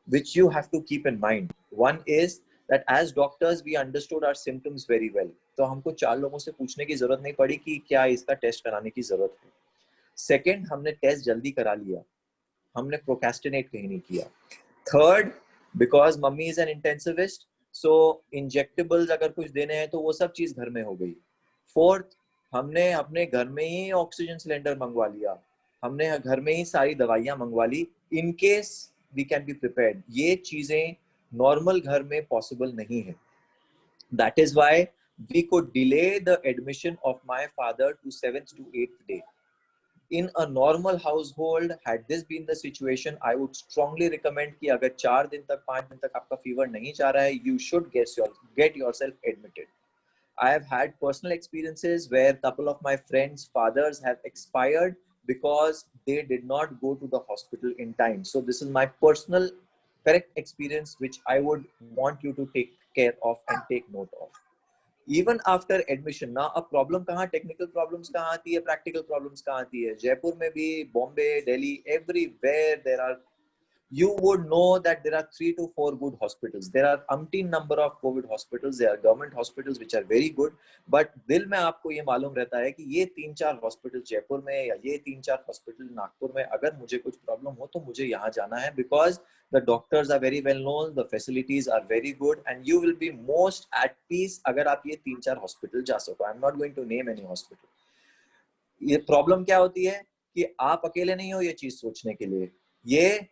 which you have to keep in mind. One is that as doctors we understood our symptoms very well. तो हमको 4 लोगों से पूछने की जरूरत नहीं पड़ी कि क्या इसका टेस्ट कराने की जरूरत है. सेकेंड, हमने टेस्ट जल्दी करा लिया, हमने प्रोक्रेस्टिनेट कहीं नहीं किया. Third, because mummy is an intensivist, so injectables अगर कुछ देने हैं तो वो सब चीज घर में हो गई. फोर्थ, हमने अपने घर में ही ऑक्सीजन सिलेंडर मंगवा लिया, हमने घर में ही सारी दवाइयां मंगवा ली, in case we can be prepared. ये चीजें नॉर्मल घर में पॉसिबल नहीं है. That is why we could delay the admission of my father to 7th to 8th day. In a normal household, had this been the situation, I would strongly recommend कि अगर 4 दिन तक 5 दिन तक आपका fever नहीं जा रहा है, you should get yourself admitted. I have had personal experiences where couple of my friends' fathers have expired because they did not go to the hospital in time. So this is my personal correct experience, which I would want you to take care of and take note of. Even after admission, now a problem कहाँ, technical problems कहाँ आती है, practical problems कहाँ आती है. जयपुर में भी, Bombay, Delhi, everywhere there are, you would know that there are 3 to 4 good hospitals. There are umpteen number of COVID hospitals. There are government hospitals which are very good. But दिल में आपको ये मालूम रहता है कि ये 3-4 hospital जयपुर में या ये 3-4 hospital नागपुर में, अगर मुझे कुछ problem हो तो मुझे यहाँ जाना है, because the doctors are very well known, the facilities are very good, and you will be most at peace अगर आप ये 3-4 hospital जा सको. I'm not going to name any hospital. ये problem क्या होती है कि आप अकेले नहीं हो ये चीज सोचने के लिए. ये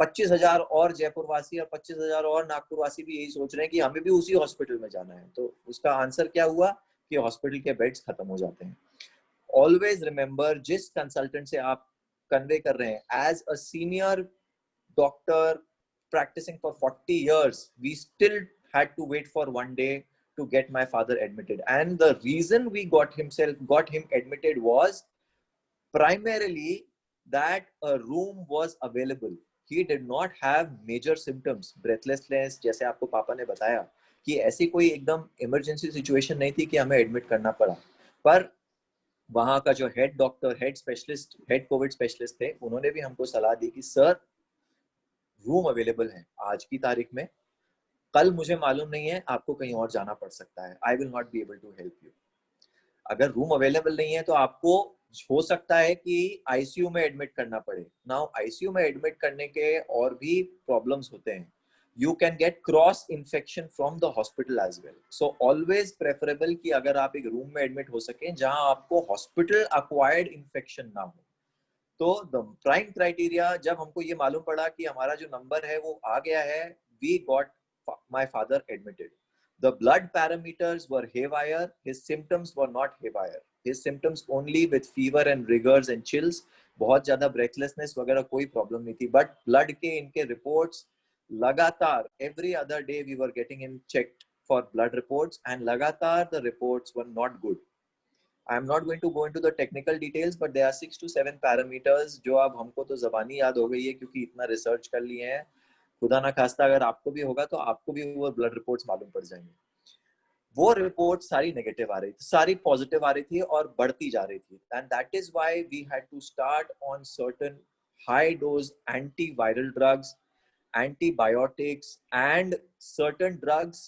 25,000 और जयपुर वासी और 25,000 और नागपुर वासी भी यही सोच रहे हैं कि हमें भी उसी हॉस्पिटल में जाना है. तो उसका आंसर क्या हुआ कि हॉस्पिटल के बेड्स खत्म हो जाते हैं. ऑलवेज रिमेंबर, जिस कंसल्टेंट से आप कन्वे कर रहे हैं, as a senior doctor practicing for 40 years, we still had to wait for 1 day to get my father admitted. And the reason we got him admitted was primarily that a room was available. He did not have major symptoms, breathlessness, जैसे आपको पापा ने बताया कि ऐसी कोई एकदम emergency situation नहीं थी कि हमें एडमिट करना पड़ा. पर वहां का जो head doctor, head Covid specialist थे, उन्होंने भी हमको सलाह दी कि सर रूम अवेलेबल है आज की तारीख में, कल मुझे मालूम नहीं है, आपको कहीं और जाना पड़ सकता है, I will not be able to help you. अगर रूम अवेलेबल नहीं है तो आपको हो सकता है कि आईसीयू में एडमिट करना पड़े. नाउ आईसीयू में एडमिट करने के और भी प्रॉब्लम्स होते हैं. You can get cross infection from the hospital as well. So always preferable कि अगर आप एक रूम में एडमिट हो सके जहां आपको हॉस्पिटल acquired infection ना हो. तो the prime criteria, जब हमको ये मालूम पड़ा कि हमारा जो नंबर है वो आ गया है, we got my father admitted. The blood parameters were haywire. His symptoms were not haywire. His symptoms only with fever and rigors and chills. बहुत ज़्यादा breathlessness वगैरह कोई problem नहीं थी. But blood के इनके reports लगातार, every other day we were getting him checked for blood reports, and लगातार the reports were not good. I am not going to go into the technical details, but there are 6 to 7 parameters जो अब हमको तो ज़बानी याद हो गई है क्योंकि इतना रिसर्च कर लिए हैं. खुदा ना खास्ता अगर आपको भी होगा तो आपको भी वो ब्लड रिपोर्ट्स मालूम पड़ जाएंगे. वो रिपोर्ट सारी नेगेटिव आ रही थी, सारी पॉजिटिव आ रही थी और बढ़ती जा रही थी. And that is why we had to start on certain high dose antiviral drugs, antibiotics and certain drugs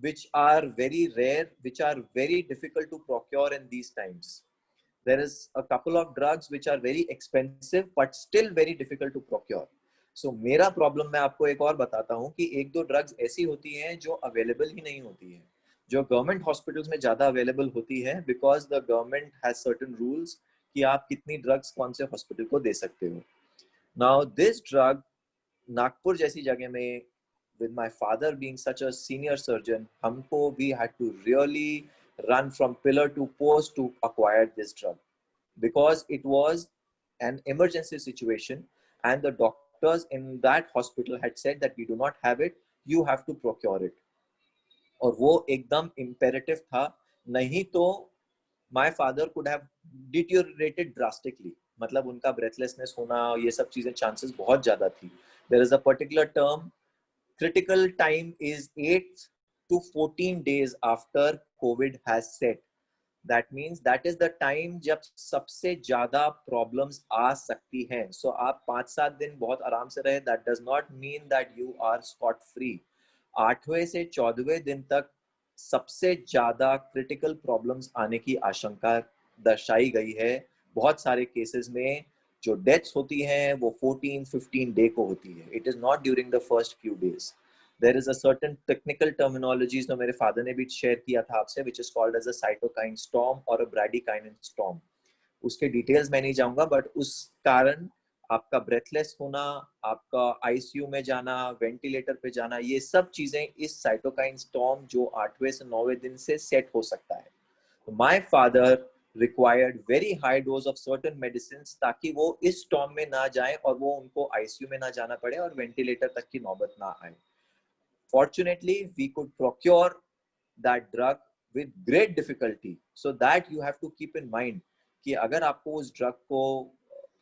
which are very rare, which are very difficult to procure in these times. There is a couple of drugs which are very expensive but still very difficult to procure. So मेरा problem मैं आपको एक और बताता हूँ कि एक दो ड्रग्स ऐसी होती हैं जो अवेलेबल ही नहीं होती है, जो गवर्नमेंट हॉस्पिटल्स में ज़्यादा अवेलेबल होती है, because the government has certain rules कि आप कितनी ड्रग्स कौन से हॉस्पिटल को दे सकते हो. नाउ दिस ड्रग नागपुर जैसी जगह में, with my father being such a senior surgeon, हमको we had to really run from pillar to post to acquire this drug, because it was an emergency situation and the doctors in that hospital had said that we do not have it, you have to procure it. और वो एकदम imperative था, नहीं तो my father could have deteriorated drastically. मतलब उनका breathlessness होना, ये सब चीजें chances बहुत ज्यादा थी. There is a particular term, critical time is 8 to 14 days after COVID has set. That means that is the time जब सबसे ज्यादा problems आ सकती हैं. So आप 5-7 दिन बहुत आराम से रहे, that does not mean that you are scot free. 8वें से 14वें दिन तक सबसे ज्यादा critical problems आने की आशंका दर्शाई गई है. बहुत सारे cases में जो deaths होती हैं वो 14-15 day को होती है. It is not during the first few days. There is a certain technical terminologies जो मेरे father ने भी share किया था आपसे, which is called as a cytokine storm or a bradykinin storm. उसके details मैं नहीं जाऊँगा, but उस कारण आपका breathless होना, आपका ICU में जाना, ventilator पे जाना, ये सब चीजें इस cytokine storm जो 8वें से 9वें दिन से set हो सकता है. My father required very high dose of certain medicines ताकि वो इस storm में ना जाए और वो उनको ICU में ना जाना पड़े और ventilator तक की नौबत ना आए. Fortunately, we could procure that drug with great difficulty. So that you have to keep in mind कि अगर आपको उस drug को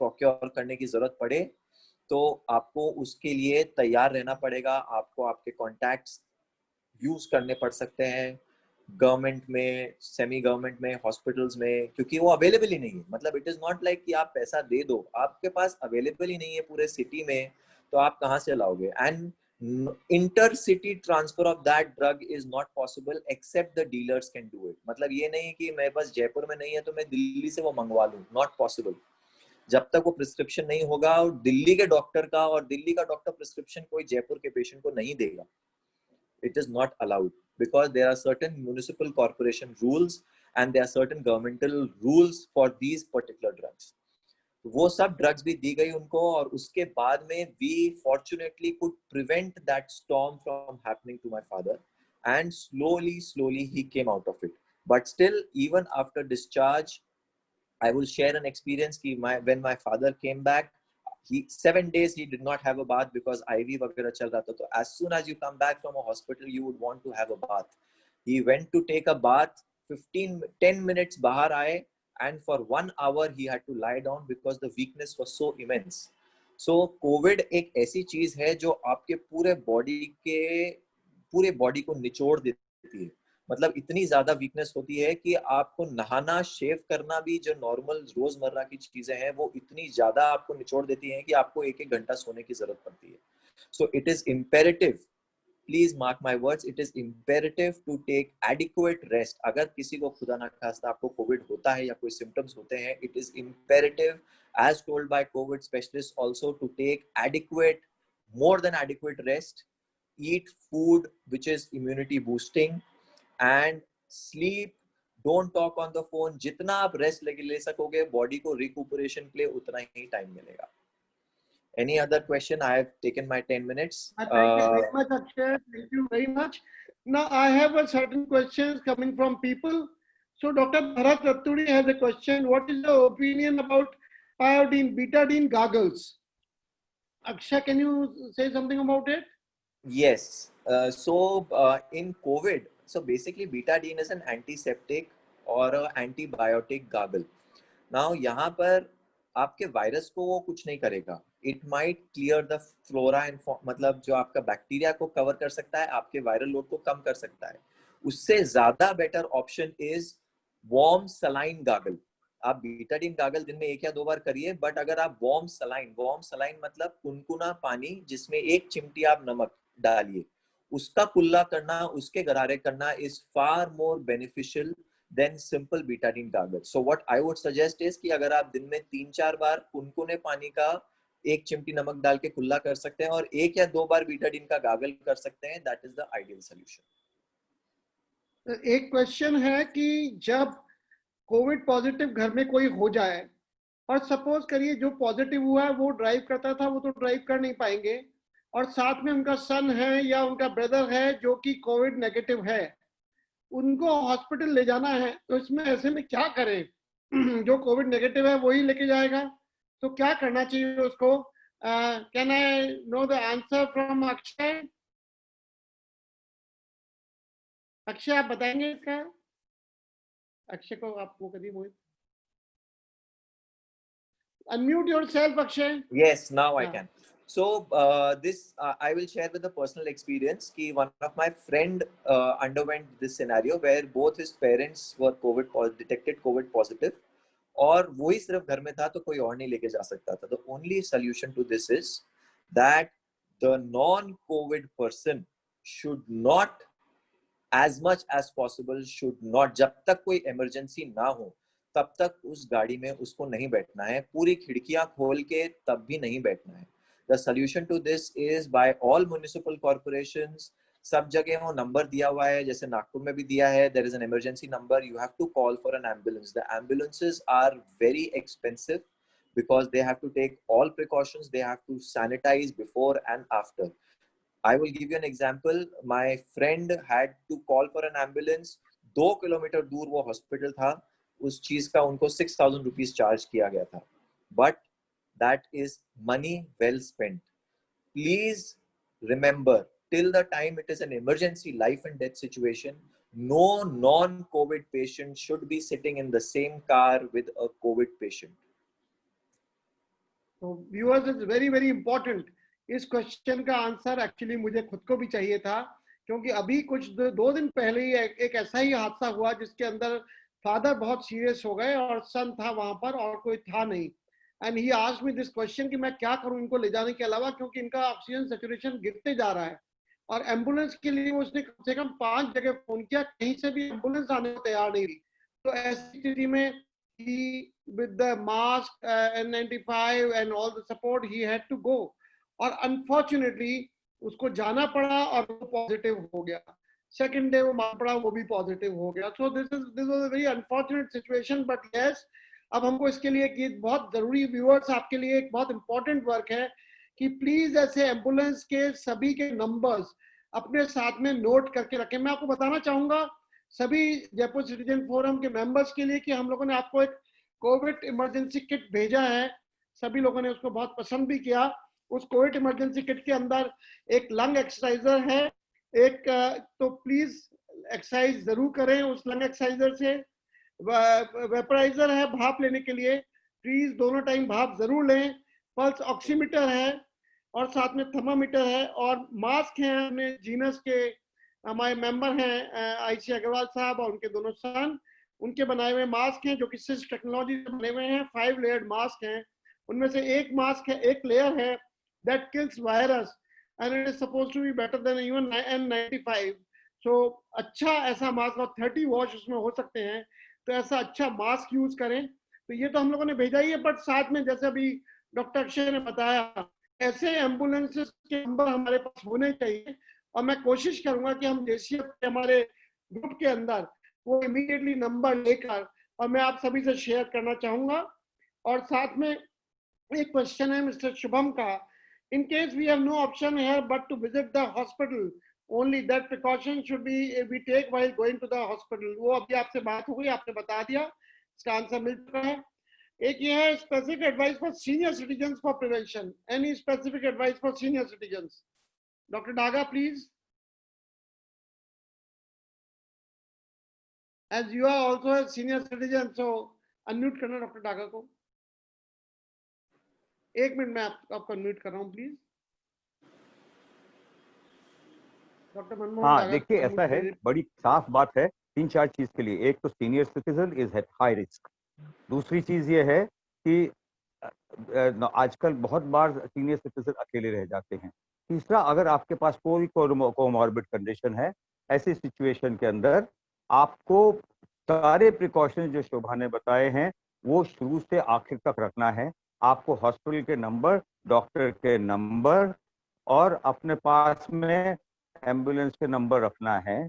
procure करने की जरूरत पड़े तो आपको उसके लिए तैयार रहना पड़ेगा. आपको आपके contacts use करने पड़ सकते हैं गवर्नमेंट में, सेमी गवर्नमेंट में, हॉस्पिटल्स में, क्योंकि वो अवेलेबल ही नहीं है. मतलब इट इज नॉट लाइक कि आप पैसा दे दो, आपके पास अवेलेबल ही नहीं है पूरे सिटी में, तो आप कहाँ से लाओगे. And intercity transfer of that drug is not possible except the dealers can do it. मतलब ये नहीं कि मेरे पास जयपुर में नहीं है तो मैं दिल्ली से वो मंगवा लूं, नॉट पॉसिबल. जब तक वो प्रिस्क्रिप्शन नहीं होगा और दिल्ली के डॉक्टर का, और दिल्ली का डॉक्टर प्रिस्क्रिप्शन कोई जयपुर के पेशेंट को नहीं देगा, it is not allowed, because there are certain municipal corporation rules and there are certain governmental rules for these particular drugs. वो सब ड्रग्स भी दी गई उनको, और उसके बाद में we fortunately could prevent that storm from happening to my father, and slowly he came out of it. But still, even after discharge, I will share an experience कि when my father came back, 7 days he did not have a bath because IV वगैरह चल रहा था. तो as soon as you come back from a hospital, you would want to have a bath. He went to take a bath, 10 minutes बाहर आए, and for 1 hour he had to lie down because the weakness was so immense. So COVID एक ऐसी चीज है जो आपके पूरे body को निचोड़ देती है. मतलब इतनी ज्यादा वीकनेस होती है कि आपको नहाना, शेव करना भी, जो नॉर्मल रोजमर्रा की चीजें हैं, वो इतनी ज्यादा आपको निचोड़ देती हैं कि आपको 1-1 घंटा सोने की जरूरत पड़ती है. So it is imperative, please mark my words, it is imperative to take adequate rest. अगर किसी को खुदा ना खास्ता आपको कोविड होता है या कोई सिम्टम्स होते हैं, it is imperative, as told by COVID specialists also, to take adequate, more than adequate rest, eat food which is immunity boosting, and sleep. Don't talk on the phone. जितना आप rest ले सकोगे body को रिकूपरेशन के लिए, उतना ही time मिलेगा. Any other question? I have taken my 10 minutes. Thank you very much, Akshay. Thank you very much. Now I have a certain questions coming from people. So Dr. Bharat Ratturi has a question. What is your opinion about iodine, betadine goggles? Akshay, can you say something about it? Yes. In COVID, so basically betadine is an antiseptic or an antibiotic gargle. Now यहाँ पर आपके virus को वो कुछ नहीं करेगा. It might clear the flora and मतलब जो आपका बैक्टीरिया को कवर कर सकता है, आपके वायरल लोड को कम कर सकता है. उससे ज्यादा better option is warm saline gargle. आप बीटाडीन गागल दिन में 1 या 2 बार करिए, बट अगर आप वार्म सलाइन मतलब कुनकुना पानी जिसमें 1 चिमटी आप नमक डालिए, उसका कुल्ला करना, उसके गरारे करना is far more beneficial than simple betadine gargle. So what I would suggest is कि अगर आप दिन में 3-4 बार कुनकुने पानी का 1 चिमटी नमक डाल के कुल्ला कर सकते हैं और 1 या 2 बार बीटाडीन का गागल कर सकते हैं, that is the ideal solution. एक क्वेश्चन है कि जब कोविड पॉजिटिव घर में कोई हो जाए और सपोज करिए जो पॉजिटिव हुआ है वो ड्राइव करता था, वो तो ड्राइव कर नहीं पाएंगे, और साथ में उनका सन है या उनका ब्रदर है जो कि कोविड नेगेटिव है, उनको हॉस्पिटल ले जाना है, तो इसमें ऐसे में क्या करें? जो कोविड नेगेटिव है वही लेके जाएगा, तो क्या करना चाहिए उसको? Can I know the answer from Akshay? Akshay आप बताएंगे इसका? अक्षय को आपको कभी मोहित unmute yourself, Akshay. Yes, now I can. So this I will share with a personal experience कि one of my friend underwent this scenario where both his parents were detected COVID positive और वो ही सिर्फ घर में था तो कोई और नहीं लेके जा सकता था. The only solution to this is that the non-COVID person should not, as much as possible, should not, जब तक कोई emergency ना हो तब तक उस गाड़ी में उसको नहीं बैठना है. पूरी खिड़कियां खोल के तब भी नहीं बैठना है. The solution to this is by all municipal corporations. सब जगह वो नंबर दिया हुआ है, जैसे नागपुर में भी दिया है. There is an emergency number. You have to call for an ambulance. The ambulances are very expensive because they have to take all precautions. They have to sanitize before and after. I will give you an example. My friend had to call for an ambulance. 2 kilometre दूर वो hospital था. उस चीज का उनको 6,000 rupees charge किया गया था. But that is money well spent. Please remember, till the time it is an emergency life and death situation, no non-COVID patient should be sitting in the same car with a COVID patient. So viewers, it's very very important. इस question का answer actually मुझे खुद को भी चाहिए था, क्योंकि अभी कुछ 2 दिन पहले ही एक ऐसा ही हादसा हुआ जिसके अंदर फादर बहुत सीरियस हो गए और सन था वहां पर और कोई था नहीं. And he asked me this question कि मैं क्या करूं इनको ले जाने के अलावा, क्योंकि इनका ऑक्सीजन सैचुरेशन गिरते जा रहा है और एम्बुलेंस के लिए उसने कम से कम 5 जगह फोन किया, कहीं से भी एम्बुलेंस आने को तैयार नहीं रही. तो ऐसी स्थिति में he with the mask N95 and all the support he had to go, और अनफॉर्चुनेटली उसको जाना पड़ा और वो पॉजिटिव हो गया. सेकंड डे वो मान पड़ा, वो भी पॉजिटिव हो गया. So this was a very unfortunate situation. But yes, अब हमको इसके लिए एक बहुत जरूरी, व्यूअर्स आपके लिए एक बहुत इंपॉर्टेंट वर्क है कि प्लीज ऐसे एम्बुलेंस के सभी के नंबर्स अपने साथ में नोट करके रखें. मैं आपको बताना चाहूंगा सभी जयपुर सिटीजन फोरम के मेंबर्स के लिए कि हम लोगों ने आपको एक कोविड इमरजेंसी किट भेजा है. सभी लोगों ने उसको बहुत पसंद भी किया. उस कोविड इमरजेंसी किट के अंदर एक लंग एक्सरसाइजर है, एक तो प्लीज एक्सरसाइज जरूर करें उस लंग एक्सरसाइजर से. वेपराइजर है भाप लेने के लिए, प्लीज दोनों टाइम भाप जरूर लें. पल्स ऑक्सीमीटर है और साथ में थर्मामीटर है, और मास्क है हमने जीनस के, हमारे मेंबर हैं आईसी अग्रवाल साहब और उनके दोनों सन, उनके बनाए हुए मास्क हैं जो कि सिस टेक्नोलॉजी से बने हुए हैं. 5 लेयर्ड मास्क हैं. उनमें से एक मास्क है, एक लेयर है that kills virus and it is supposed to be better than even N95. So अच्छा ऐसा मास्क, और 30 वॉश उसमें हो सकते हैं, तो ऐसा अच्छा मास्क यूज करें. तो ये तो हम लोगों ने भेजा ही है. बट साथ में जैसे अभी डॉक्टर अक्षय ने बताया, ऐसे एम्बुलेंसेस के नंबर हमारे पास होने चाहिए, और मैं कोशिश करूंगा कि हम जेसीएफ के हमारे ग्रुप के अंदर वो इमीडिएटली नंबर लेकर और मैं आप सभी से शेयर करना चाहूंगा. और साथ में एक क्वेश्चन है मिस्टर शुभम का. In case we have no option here but to visit the hospital, only that precaution should be we take while going to the hospital. वो अभी आपसे बात हो गई, आपने बता दिया, इसका आंसर मिल चुका है. एक ये है specific advice for senior citizens for prevention. Any specific advice for senior citizens? Dr. Daga, please. As you are also a senior citizen, so unmute करना डॉक्टर डागा को. 1 मिनट में आपको अनम्यूट कर रहा हूँ प्लीज. डॉक्टर मनमोहन. हाँ देखिए, ऐसा है, बड़ी साफ बात है 3-4 चीज के लिए. एक तो senior citizen is at high risk. दूसरी चीज ये है कि आजकल बहुत बार सीनियर सिटीजन अकेले रह जाते हैं. तीसरा, अगर आपके पास कोई कोमॉर्बिड कंडीशन है, ऐसी सिचुएशन के अंदर आपको सारे प्रिकॉशन जो शोभा ने बताए हैं वो शुरू से आखिर तक रखना है। आपको हॉस्पिटल के नंबर, डॉक्टर के नंबर और अपने पास में एम्बुलेंस के नंबर रखना है।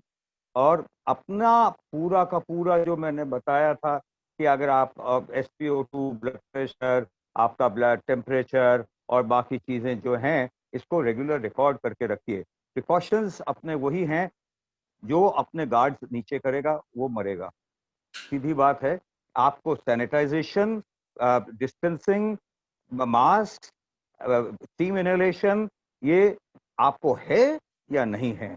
और अपना पूरा का पूरा जो मैंने बताया था कि अगर आप SpO2, ब्लड प्रेशर, आपका ब्लड टेम्परेचर और बाकी चीजें जो हैं, इसको रेगुलर रिकॉर्ड करके रखिए। प्रिकॉशंस अपने वही हैं, जो अपने गार्ड्स नीचे करेगा वो मरेगा, सीधी बात है। आपको sanitization, distancing, mask, steam inhalation, ये आपको है या नहीं है,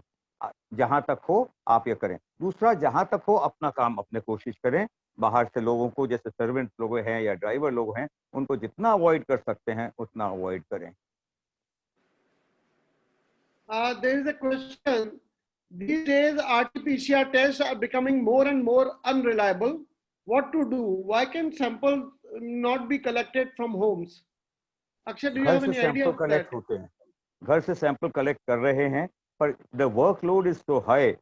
जहां तक हो आप ये करें। दूसरा, जहां तक हो अपना काम अपने कोशिश करें। बाहर से लोगों को, जैसे सर्वेंट लोग हैं या ड्राइवर लोग हैं, उनको जितना अवॉइड कर सकते हैं उतना अवॉइड करें। There is a question. These days, RT-PCR tests are becoming more and more unreliable. What to do? Why can samples not be collected from homes? Akshay, do you घर have से any idea sample of that? Collect होते हैं, घर से sample collect कर रहे हैं, पर the workload is so high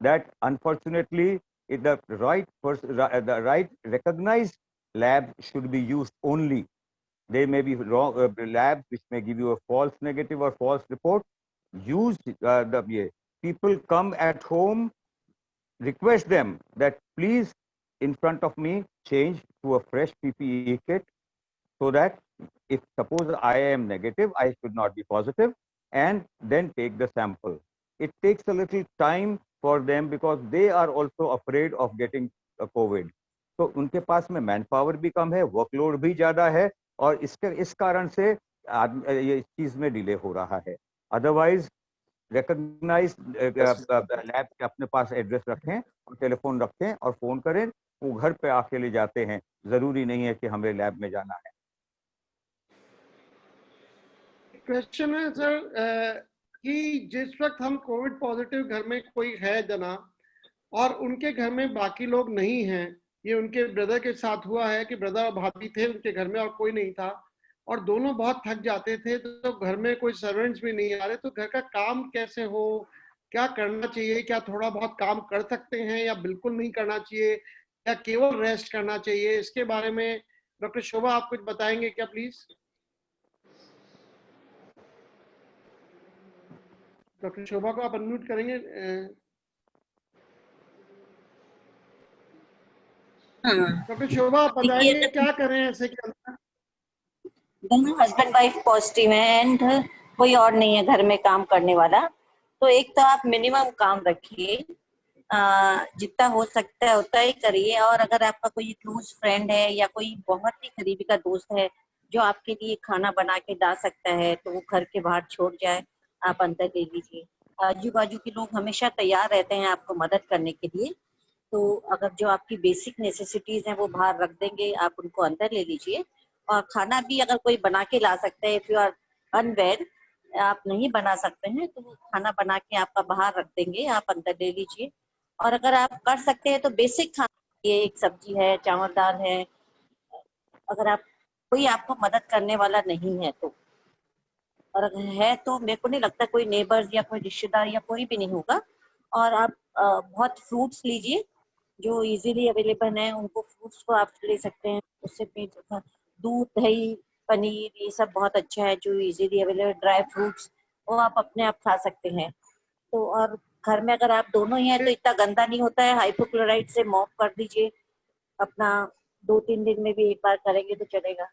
that unfortunately the right recognized lab should be used only. They may be wrong labs which may give you a false negative or false report. Use people come at home, request them that please in front of me change to a fresh PPE kit, so that if suppose I am negative, I should not be positive, and then take the sample. It takes a little time for them because they are also afraid of getting COVID. तो उनके पास में man power भी कम है, workload भी ज्यादा है, और इस कारण से ये इस चीज में डिले हो रहा है। अदरवाइज रिकॉग्नाइज लैब के अपने पास एड्रेस रखें और टेलीफोन रखें और फोन करें, वो घर पे आके ले जाते हैं, जरूरी नहीं है कि हमें लैब में जाना है। क्वेश्चन है सर कि जिस वक्त हम कोविड पॉजिटिव घर में कोई है जना और उनके घर में बाकी लोग नहीं हैं, ये उनके ब्रदर के साथ हुआ है कि ब्रदर और भाभी थे उनके घर में और कोई नहीं था, और दोनों बहुत थक जाते थे, तो घर में कोई सर्वेंट्स भी नहीं आ रहे, तो घर का काम कैसे हो, क्या करना चाहिए? क्या थोड़ा बहुत काम कर सकते हैं या बिल्कुल नहीं करना चाहिए या केवल रेस्ट करना चाहिए? इसके बारे में डॉक्टर शोभा आप कुछ बताएंगे क्या प्लीज? डॉक्टर शोभा को आप अनम्यूट करेंगे? डॉक्टर शोभा आप बताएंगे क्या करें ऐसे के अंदर? दोनों हस्बैंड वाइफ पॉजिटिव हैं एंड कोई और नहीं है घर में काम करने वाला, तो एक तो आप मिनिमम काम रखिए, जितना हो सकता है उतना ही करिए। और अगर आपका कोई क्लोज फ्रेंड है या कोई बहुत ही करीबी का दोस्त है जो आपके लिए खाना बना के ला सकता है, तो वो घर के बाहर छोड़ जाए, आप अंदर ले लीजिए। आजू बाजू के लोग हमेशा तैयार रहते हैं आपको मदद करने के लिए, तो अगर जो आपकी बेसिक नेसेसिटीज हैं वो बाहर रख देंगे, आप उनको अंदर ले लीजिए। और खाना भी अगर कोई बना के ला सकता है, इफ यू आर अनवेल, आप नहीं बना सकते हैं, तो वो खाना बना के आपका बाहर रख देंगे, आप अंदर ले लीजिए। और अगर आप कर सकते हैं तो बेसिक खाना, ये एक सब्जी है, चावल दाल है, अगर आप कोई आपको मदद करने वाला नहीं है तो। और अगर है तो मेरे को नहीं लगता कोई नेबर्स या कोई रिश्तेदार या कोई भी नहीं होगा। और आप बहुत फ्रूट्स लीजिए जो इजीली अवेलेबल है, उनको फ्रूट्स को आप ले सकते हैं, उससे पेट, दूध, दही, पनीर, ये सब बहुत अच्छा है जो इजीली अवेलेबल, ड्राई फ्रूट्स वो आप अपने आप खा सकते हैं। तो और घर में अगर आप दोनों ही हैं तो इतना गंदा नहीं होता है, हाइपोक्लोराइड से मॉप कर दीजिए अपना, 2-3 दिन में भी एक बार करेंगे तो चलेगा।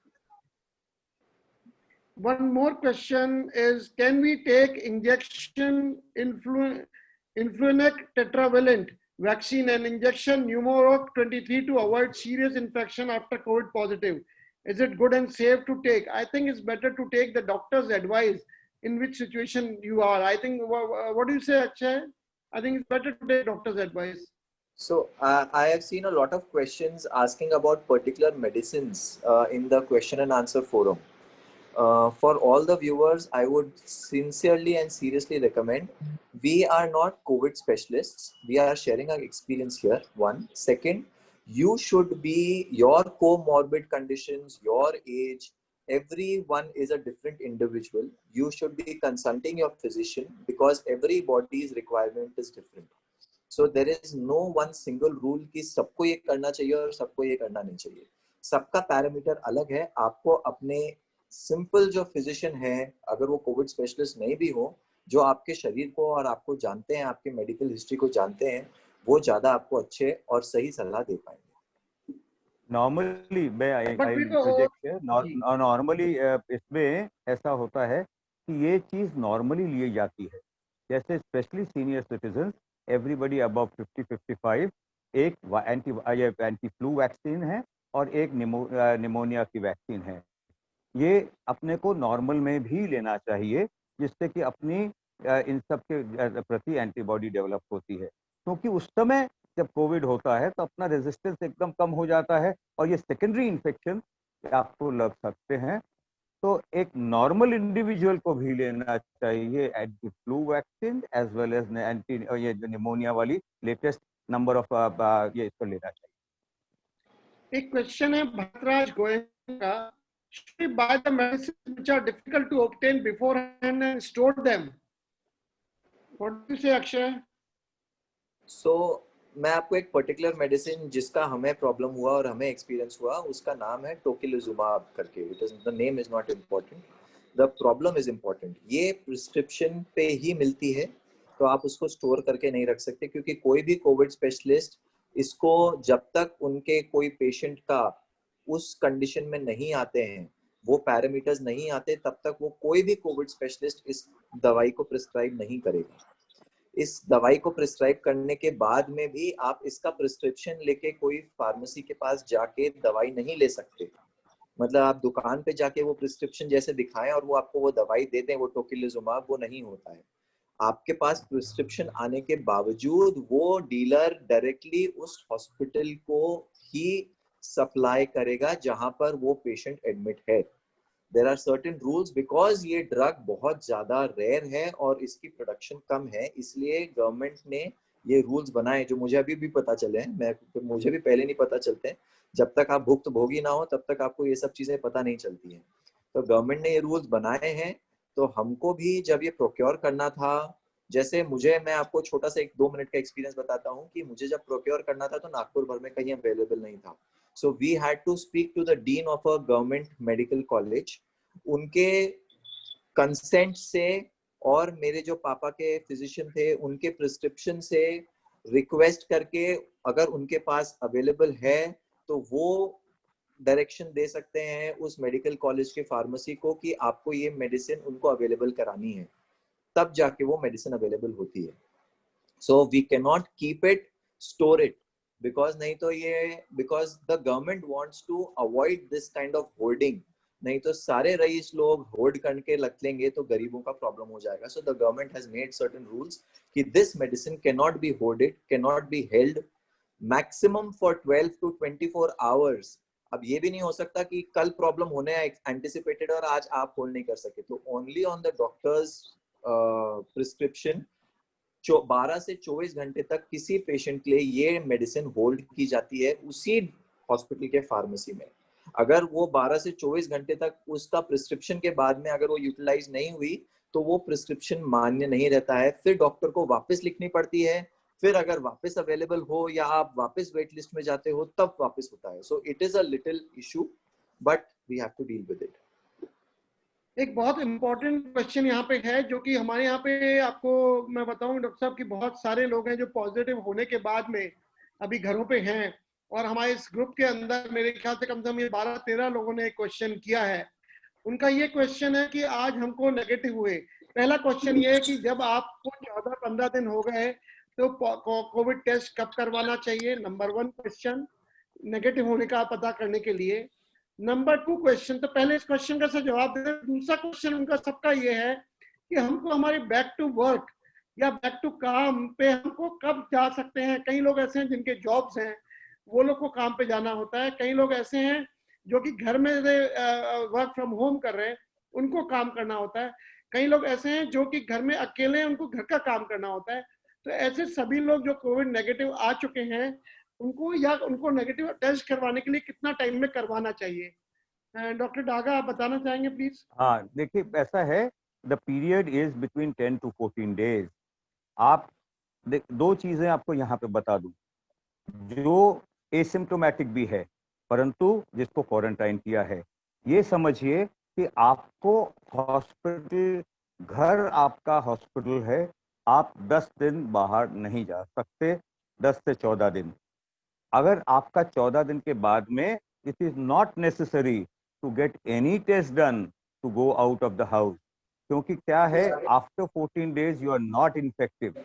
One more question is, can we take injection Influenec tetravalent vaccine and injection Pneumoroc 23 to avoid serious infection after COVID positive? Is it good and safe to take? I think it's better to take the doctor's advice in which situation you are. I think, what do you say, Akshay? I think it's better to take doctor's advice. So I have seen a lot of questions asking about particular medicines in the question and answer forum. For all the viewers, I would sincerely and seriously recommend, we are not COVID specialists. We are sharing our experience here. One. Second, you should be, your comorbid conditions, your age, everyone is a different individual. You should be consulting your physician because everybody's requirement is different. So there is no one single rule कि सबको ये करना चाहिए और सबको ये करना नहीं चाहिए. सबका पैरामीटर अलग है. आपको अपने सिंपल जो फिजिशियन है, अगर वो कोविड स्पेशलिस्ट नहीं भी हो, जो आपके शरीर को और आपको जानते हैं, आपके मेडिकल हिस्ट्री को जानते हैं, वो ज्यादा आपको अच्छे और सही सलाह दे पाएंगे. नॉर्मली नॉर्मली इसमें ऐसा होता है कि ये चीज नॉर्मली ली जाती है. जैसे specially senior citizen, everybody above 50-55, एक एंटी फ्लू वैक्सीन है और एक निमोनिया की वैक्सीन है. ये अपने को नॉर्मल में भी लेना चाहिए, जिससे कि अपनी इन सब के प्रति एंटीबॉडी डेवलप होती है. क्योंकि उस समय जब कोविड होता है तो अपना रेजिस्टेंस एकदम कम हो जाता है और ये सेकेंडरी इन्फेक्शन आपको लग सकते हैं. तो एक नॉर्मल इंडिविजुअल को भी लेना चाहिए anti flu vaccine as well as anti ये निमोनिया वाली लेटेस्ट नंबर ऑफ ये इसको लेना चाहिए. एक क्वेश्चन है भरतराज गोयन का, should we buy the medicines which are difficult to obtain beforehand and store them? What do you say, Akshay? So मैं आपको एक पर्टिकुलर मेडिसिन जिसका हमें प्रॉब्लम हुआ और हमें एक्सपीरियंस हुआ, उसका नाम है टोकिलिजुमाब करके. The name is not important, the problem is important. ये प्रिस्क्रिप्शन पे ही मिलती है, तो आप उसको स्टोर करके नहीं रख सकते, क्योंकि कोई भी कोविड स्पेशलिस्ट इसको जब तक उनके कोई पेशेंट का उस कंडीशन में नहीं आते हैं, वो पैरामीटर्स नहीं आते, तब तक वो कोई भी कोविड स्पेशलिस्ट इस दवाई को प्रिस्क्राइब नहीं करेगा. इस दवाई को प्रिस्क्राइब करने के बाद में भी आप इसका प्रिस्क्रिप्शन लेके कोई फार्मेसी के पास जाके दवाई नहीं ले सकते. मतलब आप दुकान पे जाके वो प्रिस्क्रिप्शन जैसे दिखाएं और वो आपको वो दवाई दे दें, वो टोकिलिजुमाब, वो नहीं होता है. आपके पास प्रिस्क्रिप्शन आने के बावजूद वो डीलर डायरेक्टली उस हॉस्पिटल को ही सप्लाई करेगा जहां पर वो पेशेंट एडमिट है. There are certain rules because ये ड्रग बहुत ज़्यादा रेयर है और इसकी प्रोडक्शन कम है, इसलिए गवर्नमेंट ने ये रूल्स बनाए जो मुझे अभी भी पता चले हैं. मुझे भी पहले नहीं पता चलते. जब तक आप भुक्तभोगी ना हो तब तक आपको ये सब चीज़ें पता नहीं चलती हैं. तो गवर्नमेंट ने ये रूल्स बनाए हैं. तो हमको भी जब ये प्रोक्योर करना था, जैसे मैं आपको छोटा सा 1-2 मिनट का एक्सपीरियंस बताता हूँ कि मुझे जब प्रोक्योर करना था तो नागपुर भर में कहीं अवेलेबल नहीं था. So we had to speak to the dean of a government medical college. उनके कंसेंट से और मेरे जो पापा के फिजिशियन थे उनके प्रिस्क्रिप्शन से रिक्वेस्ट करके, अगर उनके पास अवेलेबल है तो वो डायरेक्शन दे सकते हैं उस मेडिकल कॉलेज के फार्मेसी को कि आपको ये मेडिसिन उनको अवेलेबल करानी है, तब जाके वो मेडिसिन अवेलेबल होती है. So we can not keep it, store it, because the government wants to avoid this kind of hoarding. नहीं तो सारे रईस लोग होर्ड करके रख लेंगे तो गरीबों का प्रॉब्लम हो जाएगा. So the government has made certain rules कि this medicine cannot be hoarded, cannot be held, maximum for 12 to 24 hours. अब ये भी नहीं हो सकता कि कल प्रॉब्लम होने एंटिसिपेटेड और आज आप होल्ड नहीं कर सके. तो only on the doctors prescription 12 से 24 घंटे तक किसी पेशेंट के लिए ये मेडिसिन होल्ड की जाती है उसी हॉस्पिटल के फार्मेसी में. अगर वो 12 से 24 घंटे तक उसका प्रिस्क्रिप्शन के बाद में अगर वो यूटिलाइज नहीं हुई तो वो प्रिस्क्रिप्शन मान्य नहीं रहता है. फिर डॉक्टर को वापस लिखनी पड़ती है, फिर अगर वापस अवेलेबल हो या आप वापस वेट लिस्ट में जाते हो तब वापस होता है. So it is a little issue, but we have to deal with it. एक बहुत इम्पोर्टेंट क्वेश्चन यहाँ पे है जो कि हमारे यहाँ पे आपको मैं बताऊं डॉक्टर साहब कि बहुत सारे लोग हैं जो पॉजिटिव होने के बाद में अभी घरों पे हैं, और हमारे इस ग्रुप के अंदर मेरे ख्याल से कम से कम ये 12-13 लोगों ने क्वेश्चन किया है. उनका ये क्वेश्चन है कि आज हमको नेगेटिव हुए. पहला क्वेश्चन ये है कि जब आपको 14-15 दिन हो गए तो कोविड टेस्ट कब करवाना चाहिए, नंबर 1 क्वेश्चन नेगेटिव होने का पता करने के लिए. नंबर 2 क्वेश्चन, तो पहले इस क्वेश्चन का सर जवाब दे दें. दूसरा क्वेश्चन उनका सबका ये है कि हमको हमारे बैक टू वर्क या बैक टू काम पे हमको कब जा सकते हैं. कई लोग ऐसे हैं जिनके जॉब्स हैं, वो लोग को काम पे जाना होता है. कई लोग ऐसे हैं जो कि घर में वर्क फ्रॉम होम कर रहे हैं, उनको काम करना होता है. कई लोग ऐसे हैं जो कि घर में अकेले हैं, उनको घर का काम करना होता है. तो ऐसे सभी लोग जो कोविड नेगेटिव आ चुके हैं उनको नेगेटिव टेस्ट करवाने के लिए कितना टाइम में करवाना चाहिए. डॉक्टर डागा, आप बताना चाहेंगे प्लीज? हाँ, देखिए ऐसा है, the period is between 10 to 14 days। आप दो चीजें आपको यहाँ पे बता दूं, जो एसिम्प्टोमेटिक भी है परंतु जिसको क्वारंटाइन किया है, ये समझिए कि आपको हॉस्पिटल, घर आपका हॉस्पिटल है, आप 10 दिन बाहर नहीं जा सकते, 10 से 14 दिन। अगर आपका 14 दिन के बाद में it is not necessary to get any test done to go out of the house, क्योंकि क्या है, after 14 days you are not infective.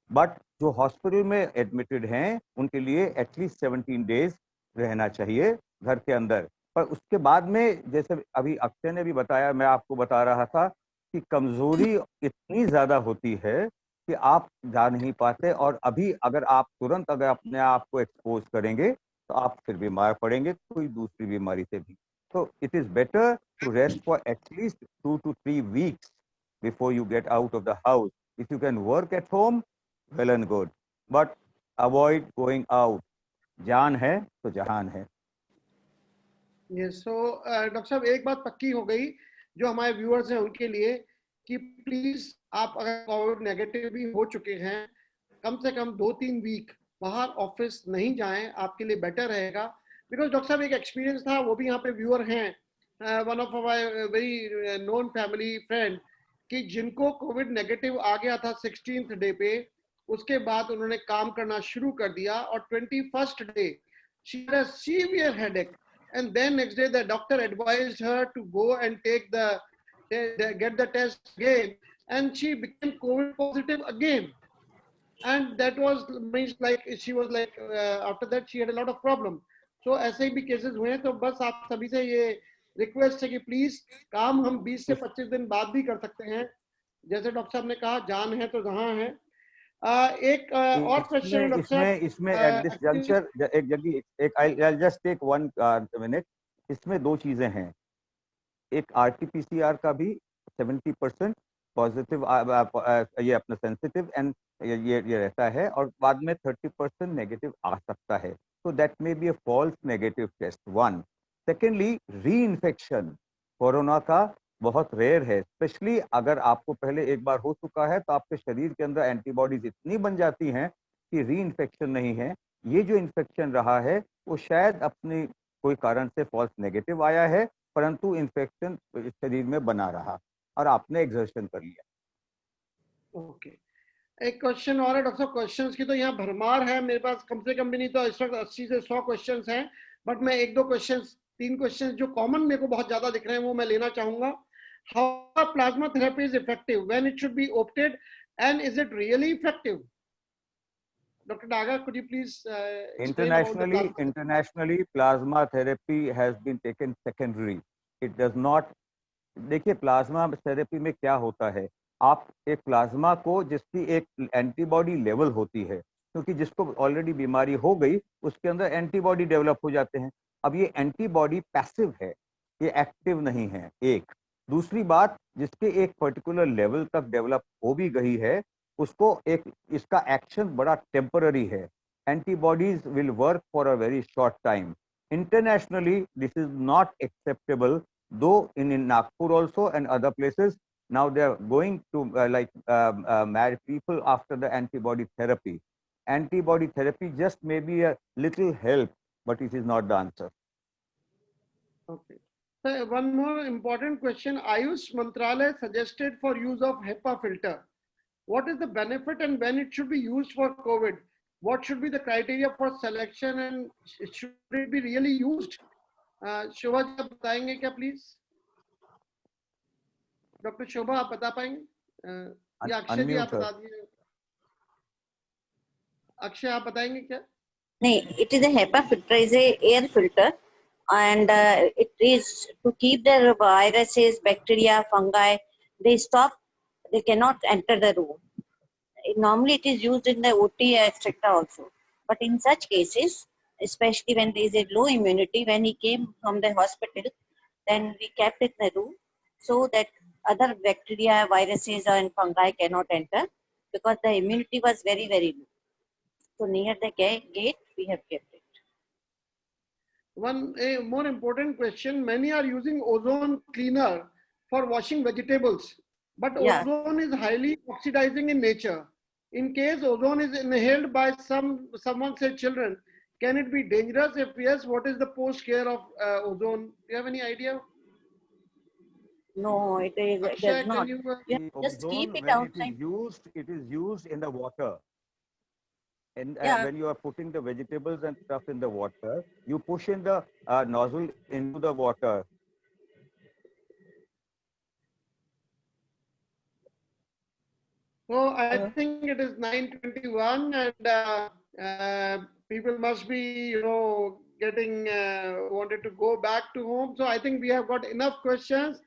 But जो हॉस्पिटल में एडमिटेड हैं उनके लिए एटलीस्ट 17 days रहना चाहिए घर के अंदर। पर उसके बाद में, जैसे अभी अक्षय ने भी बताया, मैं आपको बता रहा था कि कमजोरी इतनी ज्यादा होती है कि आप जा नहीं पाते, और अभी अगर आप तुरंत अगर अपने आप को एक्सपोज करेंगे तो आप फिर बीमार पड़ेंगे कोई दूसरी बीमारी से भी। तो it is better to rest for at least 2 to 3 weeks before you get out of the house. If you can work at home, well and good, but avoid going out। जान है तो जहान है। ये सो डॉक्टर साहब, एक बात पक्की हो गई जो हमारे व्यूअर्स हैं उनके लिए, कि प्लीज आप अगर कोविड नेगेटिव भी हो चुके हैं, कम से कम 2-3 वीक बाहर ऑफिस नहीं जाएं, आपके लिए बेटर रहेगा। बिकॉज डॉक्टर साहब, एक एक्सपीरियंस था, वो भी यहाँ पे व्यूअर हैं, one of our very known family friend, कि जिनको कोविड नेगेटिव आ गया था 16th डे पे, उसके बाद उन्होंने काम करना शुरू कर दिया, और 21st day she had a severe headache, and then next day the doctor advised her to go and take get the test again, and she became COVID positive again. And that was means like she was like after that she had a lot of problem. So ऐसे ही भी cases हुए हैं। तो बस आप सभी से ये रिक्वेस्ट है कि प्लीज काम हम 20 से 25 दिन बाद भी कर सकते हैं, जैसे डॉक्टर साहब ने कहा, जान है तो जहां है। एक और क्वेश्चन है डॉक्टर साहब। इसमें एट दिस जंक्चर एक जगह एक आई जस्ट टेक 1 minute। इसमें दो चीजें हैं, एक RT-PCR का भी 70% पॉजिटिव, ये अपना सेंसिटिव एंड ये रहता है, और बाद में 30% नेगेटिव आ सकता है। तो that may be a false negative test, one. Secondly, reinfection corona का बहुत रेयर है, स्पेशली अगर आपको पहले एक बार हो चुका है तो आपके शरीर के अंदर एंटीबॉडीज इतनी बन जाती हैं कि री इन्फेक्शन नहीं है। ये जो इन्फेक्शन रहा है वो शायद अपने कोई कारण से फॉल्स नेगेटिव आया है, परंतु इन्फेक्शन शरीर में बना रहा और आपने एक्सर्शन कर लिया। ओके, एक क्वेश्चन और है डॉक्टर साहब। क्वेश्चंस की तो यहाँ भरमार है, मेरे पास कम से कम भी नहीं तो इस वक्त 80 से 100 क्वेश्चंस हैं, बट मैं एक दो क्वेश्चंस, 3 क्वेश्चंस जो कॉमन मेरे को बहुत ज्यादा दिख रहे हैं वो मैं लेना चाहूंगा। How plasma therapy is effective, when it should be opted, and is it really effective? Dr. Daga, could you please explain about the plasma? Internationally, plasma therapy has been taken secondary. It does not, देखिए plasma therapy में क्या होता है, आप एक plasma को, जिसकी एक एंटीबॉडी लेवल होती है, क्योंकि जिसको ऑलरेडी बीमारी हो गई उसके अंदर एंटीबॉडी डेवलप हो जाते हैं। अब ये एंटीबॉडी पैसिव है, ये एक्टिव नहीं है, एक। दूसरी बात, जिसके एक पर्टिकुलर लेवल तक डेवलप हो भी गई है, उसको एक, इसका एक्शन बड़ा टेम्पररी है। Antibodies will work for a very short time. Internationally, this is not acceptable, though in Nagpur also and other places, now they are going to marry people after the antibody therapy. Antibody therapy just may be a little help, but it is not the answer. Okay. So one more important question. Ayush Mantralaya suggested for use of HEPA filter. What is the benefit and when it should be used for COVID? What should be the criteria for selection and should it be really used? Shobha ji, आप बताएंगे क्या please? Doctor शोभा, आप बता पाएंगे? या अक्षय जी आप बता दिए? अक्षय, आप बताएंगे क्या? नहीं, it is a HEPA filter, is a air filter, and it is to keep the viruses, bacteria, fungi, they cannot enter the room. Normally it is used in the OT, etc. also, but in such cases, especially when there is a low immunity, when he came from the hospital, then we kept it in the room so that other bacteria, viruses and fungi cannot enter, because the immunity was very, very low. So near the gate we have kept it. one a more important question. Many are using ozone cleaner for washing vegetables, but Yeah. ozone is highly oxidizing in nature. In case ozone is inhaled by someone, say children, can it be dangerous? If yes, what is the post care of ozone? Do you have any idea? No, it is. It Akshay, does not. can you? Yeah, The just keep ozone, it when outside. it is used in the water. And Yeah. when you are putting the vegetables and stuff in the water, you push in the nozzle into the water. So I think it is 9:21, and people must be, getting wanted to go back to home. So I think we have got enough questions.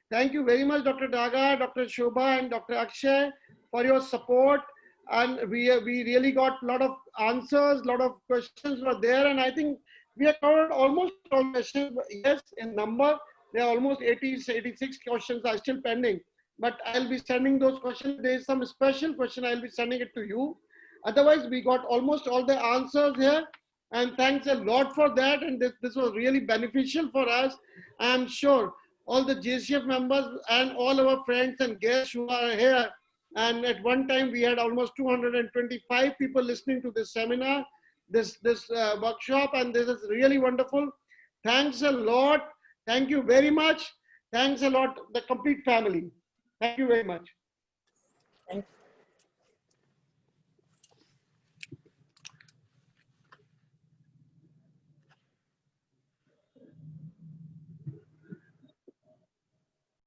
Thank you very much, Dr. Daga, Dr. Shobha, and Dr. Akshay for your support. And we really got a lot of answers, a lot of questions were there, and I think we have covered almost all questions. Yes, in number, there are almost 86 questions are still pending. But I'll be sending those questions. There is some special question, I'll be sending it to you. Otherwise, we got almost all the answers here. And thanks a lot for that. And this was really beneficial for us. I'm sure all the JCF members and all our friends and guests who are here. And at one time, we had almost 225 people listening to this seminar, this workshop. And this is really wonderful. Thanks a lot. Thank you very much. Thanks a lot, the complete family. Thank you very much. Thank you.